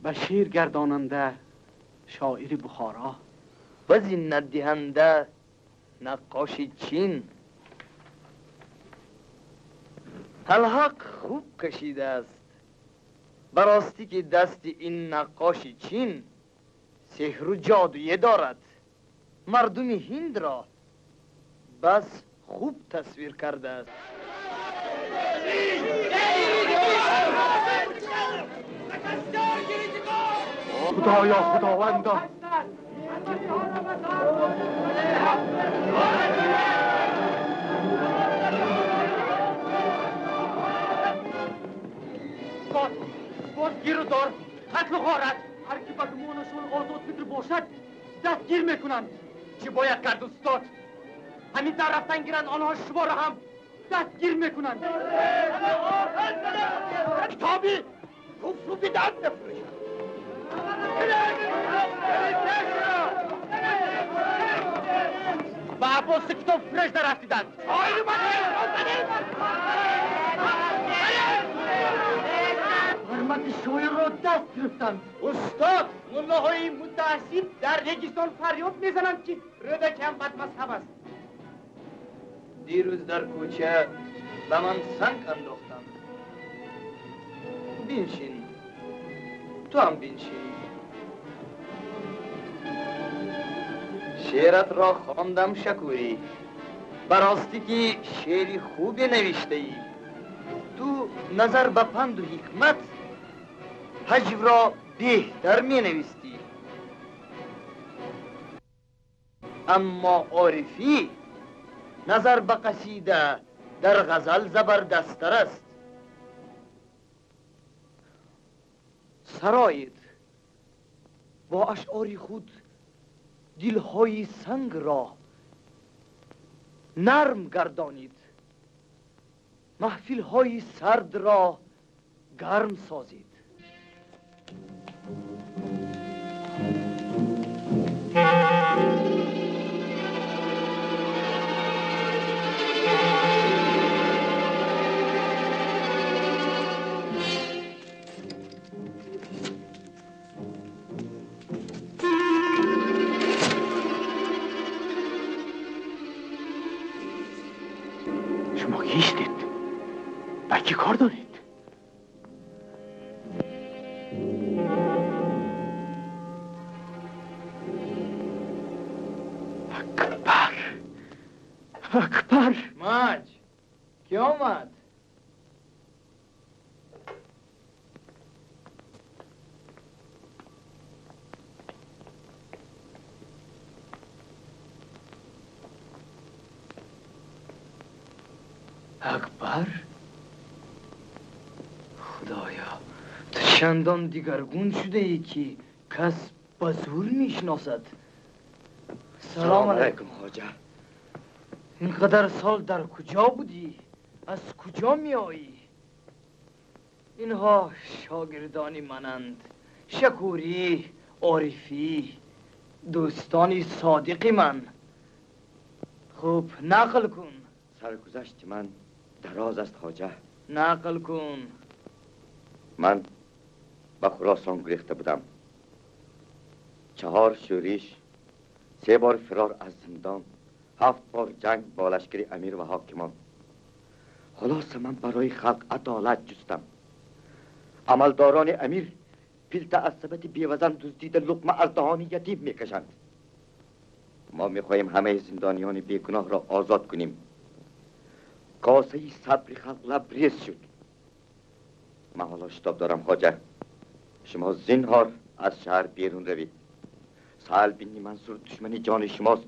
به شعر گرداننده شاعر بخارا و زینت دهنده نقاش چین. الحق خوب کشیده است. براستی که دست این نقاش چین سحر و جادویی دارد. مردم هند را بس خوب تصویر کرده است. خدایا خداوندا، باز گیر و دار، قتل و غارت. هر کی به گمانشون آزاد فکر باشد دستگیر میکنند. چی باید کرد استاد؟ همین در رفتن گیرند، آنها شما را هم دستگیر میکنند. کتابی کفر و بدعت بفروشند. به عباس کتاب فرش در رفتیدند. حرمت شویر را دست گرفتند. استاد، ملاهای متعصب در رگستان فریاد میزنند که رودکی هم بدمذهب است. دیروز در کوچه به من سنگ انداختند. بنشین، تو هم بنشین. شعرت را خواندم شکوری، براستی که شعری خوبی نوشته ای. تو نظر به پند و حکمت هجو را بهتر می نویستی، اما عارفی نظر به قصیده در غزل زبردست‌تر است. سرایت با اشعار خود دلهای سنگ را نرم گردانید، محفل‌های سرد را گرم سازید. شما کیستید؟ با کی کار دارید؟ اکبر، اکبر. ماج کی آمد؟ اکبر، خدایا تو چندان دیگرگون شده ای که کس به زور میشناسد. سلام علیکم خواجه. اینقدر سال در کجا بودی؟ از کجا می آیی؟ اینها شاگردانی منند. شکوری، عارفی، دوستانی صادقی من. خوب نقل کن. سرگذشت من دراز است خواجه. نقل کن. من به خراسان گریخته بودم. 4 شورش، 3 بار فرار از زندان، 7 بار جنگ با لشکر امیر و حاکمان. خلاص من برای خلق عدالت جستم. عملداران امیر پیلت از سبت بیوزن دزدیده لقمه از دهان یتیم میکشند. ما میخواهیم همه زندانیان بیگناه را آزاد کنیم. کاسه صبر خلق لبریز شد. من حالا شتاب دارم خواجه. شما زنهار از شهر بیرون روید. سهل بن منصور دشمنی جان شماست.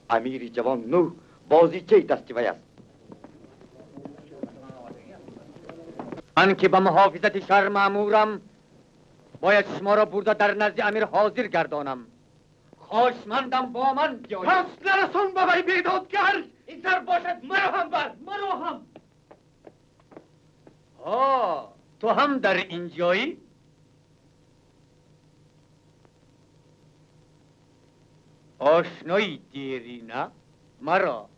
امیر جوان نو بازیچه دست وی است. من که به محافظت شهر مأمورم باید شما را برده در نزد امیر حاضر گردانم. خواهشمندم با من بیایید. پس نرسان به وی بیدادگر. این طرف باشد مرا هم بر. مرا هم. تو هم در اینجایی؟ آشنایی دیری نه؟ مرا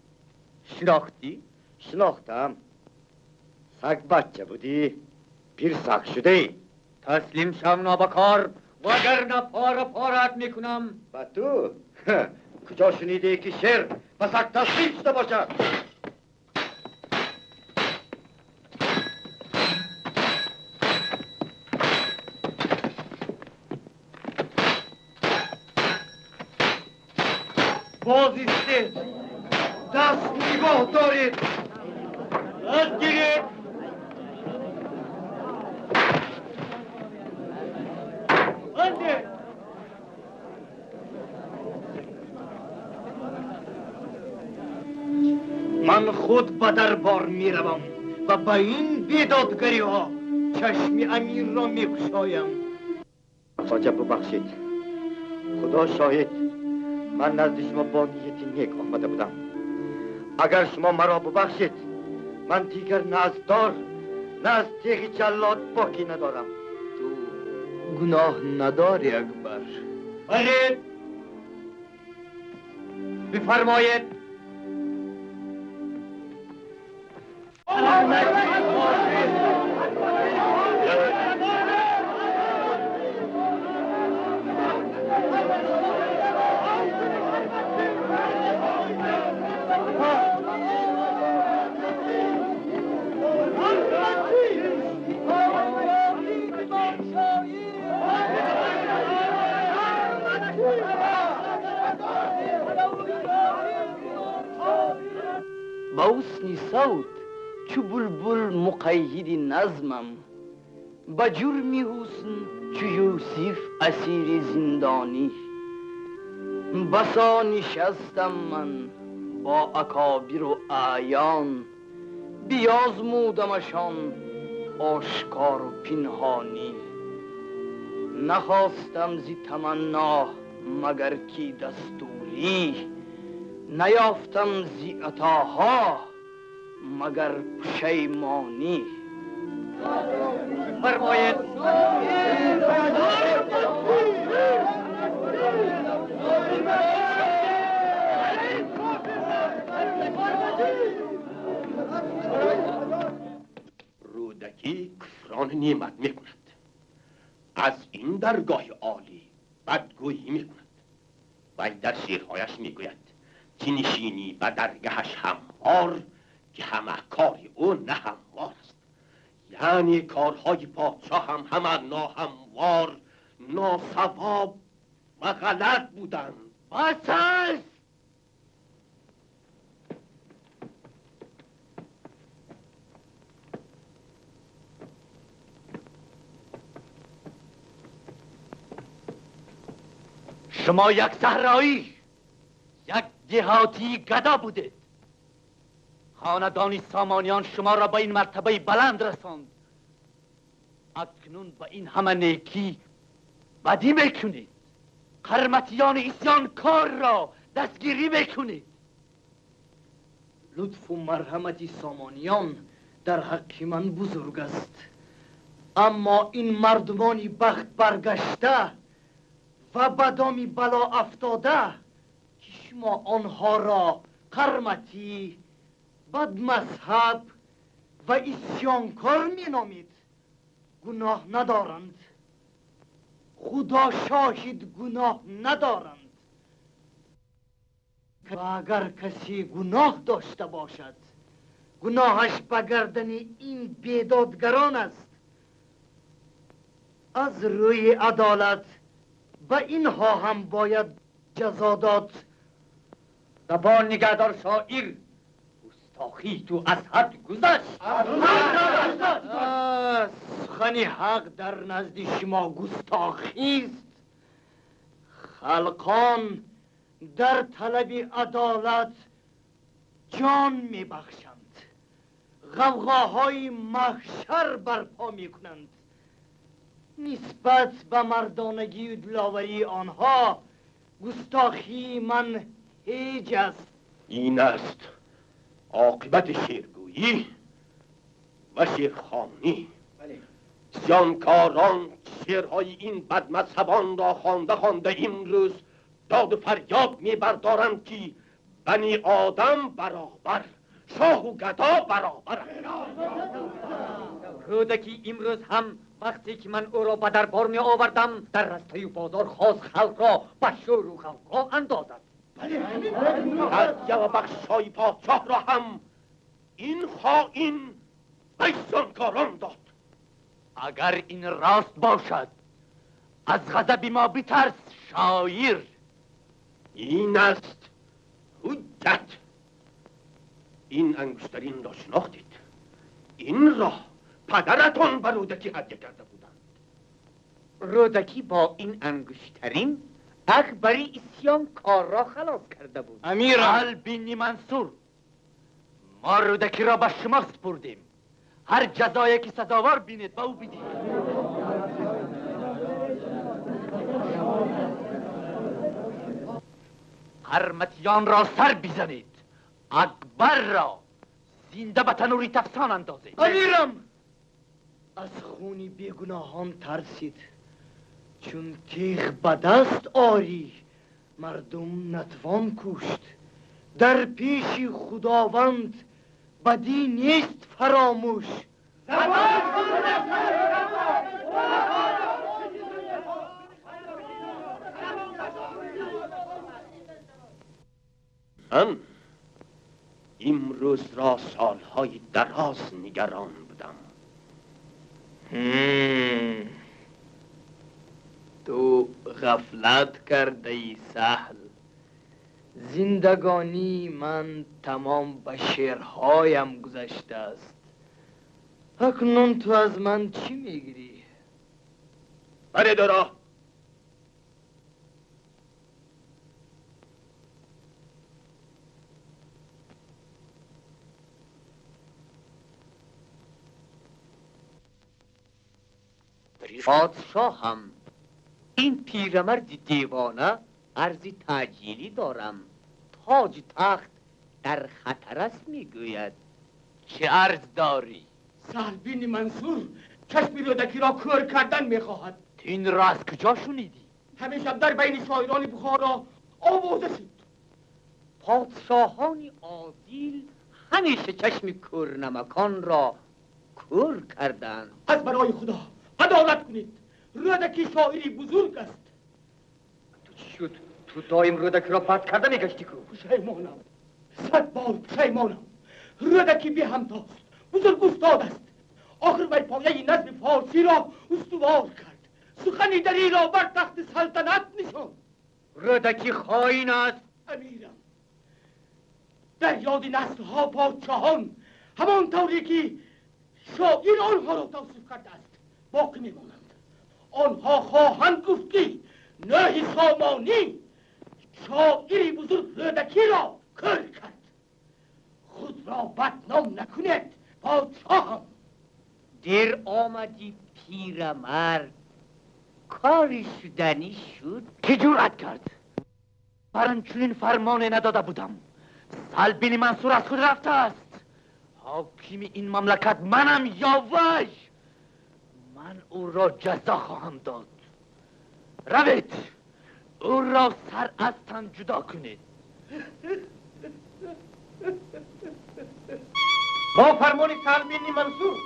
شناختی؟ شناختم. سگ بچه بودی، پیر سگ شده ای. تسلیم شم نابکار وگرنه پاره پارت میکنم. با تو؟ کجا شنیده که شیر به سگ تسلیم شده باشد؟ باز ایستید. دست نگاه دارید. دست گیرید. من خود به دربار می روم و به این بیدادگری ها چشم امیر را می گشایم. خواجه ببخشید. خدا شاهد من نزد شما با نیتی نیک آمده بودم. اگر شما مرا ببخشید من دیگر نه از دار نه از تیغ جلاد باکی ندارم. تو گناه نداری اکبر. برید بفرمایید. با حسن صوت چو بلبل مقید نظمم، با جرم حسن چو یوسف اسیر زندانی. بسا نشستم من با اکابر و اعیان، بیازمودمشان آشکار و پنهانی. نخواستم زی تمنا مگر کی دستوری، نیافتم زی عطاها مگر پشیمانی. فرمایید. رودکی کفران نعمت میکند. از این درگاه عالی بدگویی میکند. و در شعرهایش میگوید که نشینی و درگهش هموار که همه کاری او نه هموار است. یعنی کارهای پادشاه هم همه ناهموار، ناسواب و غلط بودند. بس است. شما یک صحرایی، یک دهاتی گدا بودید. خاندان سامانیان شما را به این مرتبه بلند رساند. اکنون به این همه نیکی بدی میکنید. قرمتیان اسیانکار را دستگیری بکنید. لطف و مرحمت سامانیان در حق من بزرگ است، اما این مردمانی بخت برگشته و بدامی بلا افتاده که شما آنها را قرمتی، بدمذهب و اسیانکار می نامید، گناه ندارند. خدا شاهد گناه ندارند. و اگر کسی گناه داشته باشد، گناهش به گردن این بیدادگران است. از روی عدالت به اینها هم باید جزا داد. زبان نگهدار شاعر، گستاخی تو از حد گذشت. سخن حق در نزد شما گستاخی است. خلقان در طلب عدالت جان میبخشند، غوغاهای محشر برپا میکنند. نسبت به مردانگی و دلاوری آنها گستاخی من هیچ است. این است عاقبت شیرگویی و شیرخوانی. اسیانکاران شعرهای این بدمذهبان را خوانده امروز داد و فریاد میبردارند که بنی آدم برابر، شاه و گدا برابر. رودکی امروز هم وقتی که من او را به دربار می آوردم در رستای بازار خواست خلق را به شور و غوغا اندازد. تهیه و بخشای پادشاه را هم این خائن به اسیانکاران داد. اگر این راست باشد از غضب ما بترس شاعر. این است حجت. این انگشترین را شناختید؟ این را پدرتان به رودکی هدیه کرده بودند. رودکی با این انگشترین اکبری اسیانکار را خلاص کرده بود. امیر بن منصور، ما رودکی را به شما سپردیم. هر جزایی که سزاوار بینید به او بدید. قرمتیان را سر بزنید، اکبر را زنده به تنوری تفسان اندازید. امیرم از خونی بیگناهان ترسید، چون تیغ به دست آری مردم نتوان کشت. در پیش خداوند بدی نیست فراموش. من امروز را سالهای دراز نگران بودم. تو غفلت کرده ای سهل. زندگانی من تمام به شعرهایم گذشته است. اکنون تو از من چی میگیری؟ بله دارا. پادشاه هم این پیرمرد دیوانه عرض تعجیلی دارم. تاج تخت در خطر است میگوید. چه عرض داری؟ سهل بن منصور چشم رودکی را کور کردن میخواهد. این را از کجا شنیدی؟ همین شب در بین شاعران بخارا آوازه شد. پادشاهان عادل همیشه چشم کورنمکان را کور کردند. از برای خدا عدالت کنید. رودکی شاعری بزرگ است. تو چی شد؟ تو دایم رودکی را پرت کرده میگشتی کو؟ پشیمانم، 100 بار پشیمانم. رودکی بی همتاست، بزرگ استاد است. آخر وی پایه نظم فارسی را استوار کرد، سخنی دری را بر تخت سلطنت نشاند. رودکی خائن است. امیرم، در یاد نسلها پادشاهان همان طوری که شاعر آنها را توصیف کرده است باقی میمانند. آنها خواهند گفت که نه سامانی شاعری بزرگ رودکی را کر کرد. خود را بدنام نکنید پادشاهم. دیر آمدی پیرمرد، کاری شدنی شد. کی جرأت کرد؟ من چنین فرمان نداده بودم. سلبین منصور از خود رفته است. حاکم این مملکت منم یا وی؟ من او را جزا خواهم داد. روید او را سر از تن جدا کنید. با فرمان سلبین منصور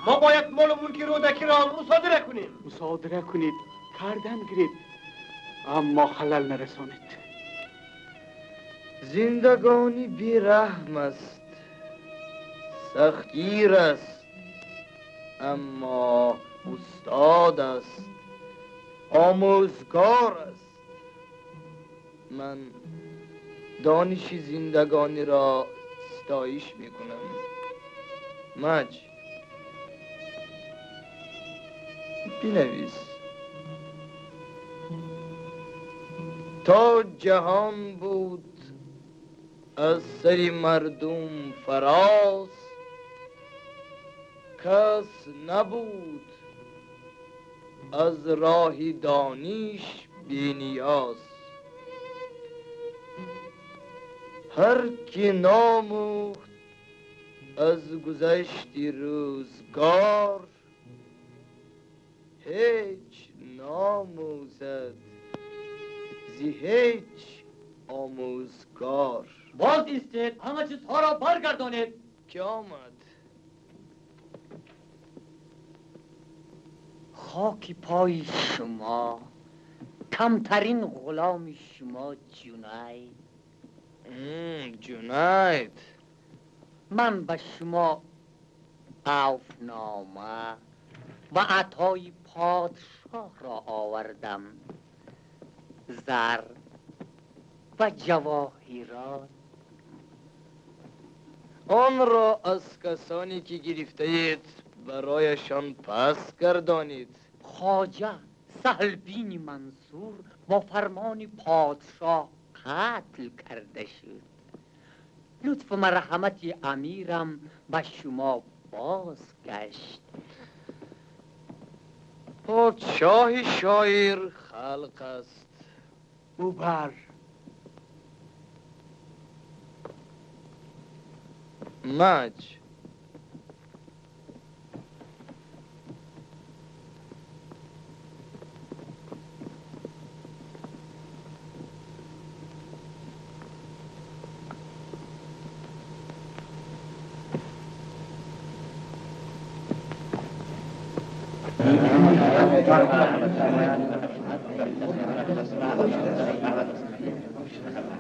ما باید مال و ملک رودکی را مصادره کنیم. مصادره کنید، کردن گیرید، اما خلل نرسانید. زندگانی بیرحم است، سختگیر است، اما استاد است، آموزگار است. من دانش زندگانی را ستایش میکنم. مج بنویس. تا جهان بود از سر مردم فراز، کس نبود از راه دانش بی نیاز. هر که ناموخت از گذشت روزگار، هیچ ناموزد زی هیچ آموزگار. باز ایستید، همه چیزها را برگردانید. که آمد؟ خاک پای شما، کمترین غلام شما جنید. جنید، من به شما عفونامه و عطای پادشاه را آوردم. زر و جواهرات. آن را از کسانی که گرفته اید برایشان پس گردانید. خواجه سهلبین منصور با فرمان پادشاه قتل کرده شد. لطف و مرحمت امیرم به شما بازگشت. پادشاه شاعر خلق است. بوبر مج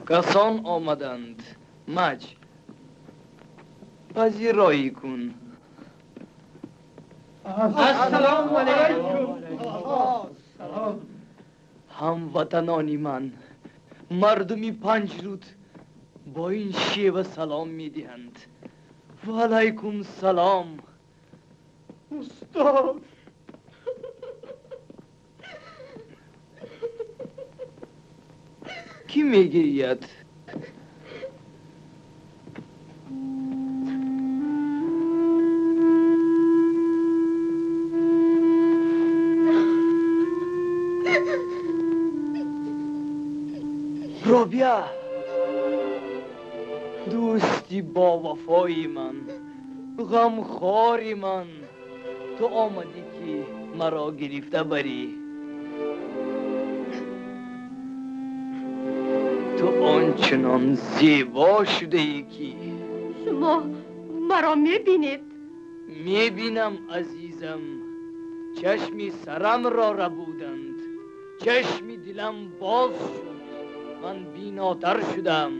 کسان آمدند. مج پذیرایی کن. السلام علیکم. هموطنانی من، مردمی پنجرود با این شیوه سلام میدهند. و علیکم سلام. استاد کی میگوید؟ رابیا، دوستی با وفای من، غمخواری من، تو آمدی که مرا گرفته بری. تو آنچنان زیبا شده ای که شما مرا میبینید؟ میبینم عزیزم. چشمی سرم را ربودند، چشمی دلم باز شد. من بیناتر شدم.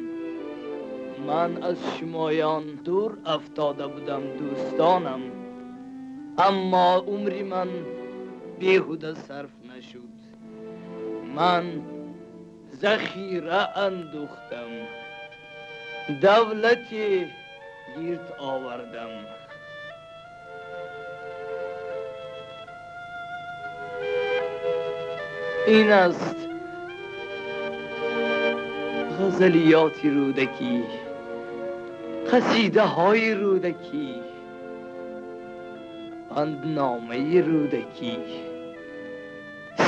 من از شمایان دور افتاده بودم دوستانم، اما عمری من بیهوده صرف نشد. من ذخیره اندوختم، دولتی گرد آوردم. این است غزلیات رودکی، قصیده های رودکی، بندنامه رودکی،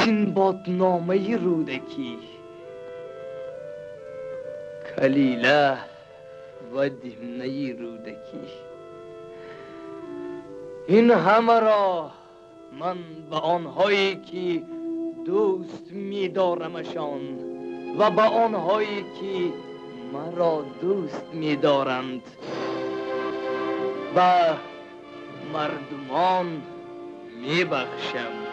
سینبادنامه رودکی، کلیله و دمنه رودکی. این همه را من به آنهایی که دوست می‌دارمشان و به آنهایی که مرا دوست می‌دارند و مردمان می‌بخشم.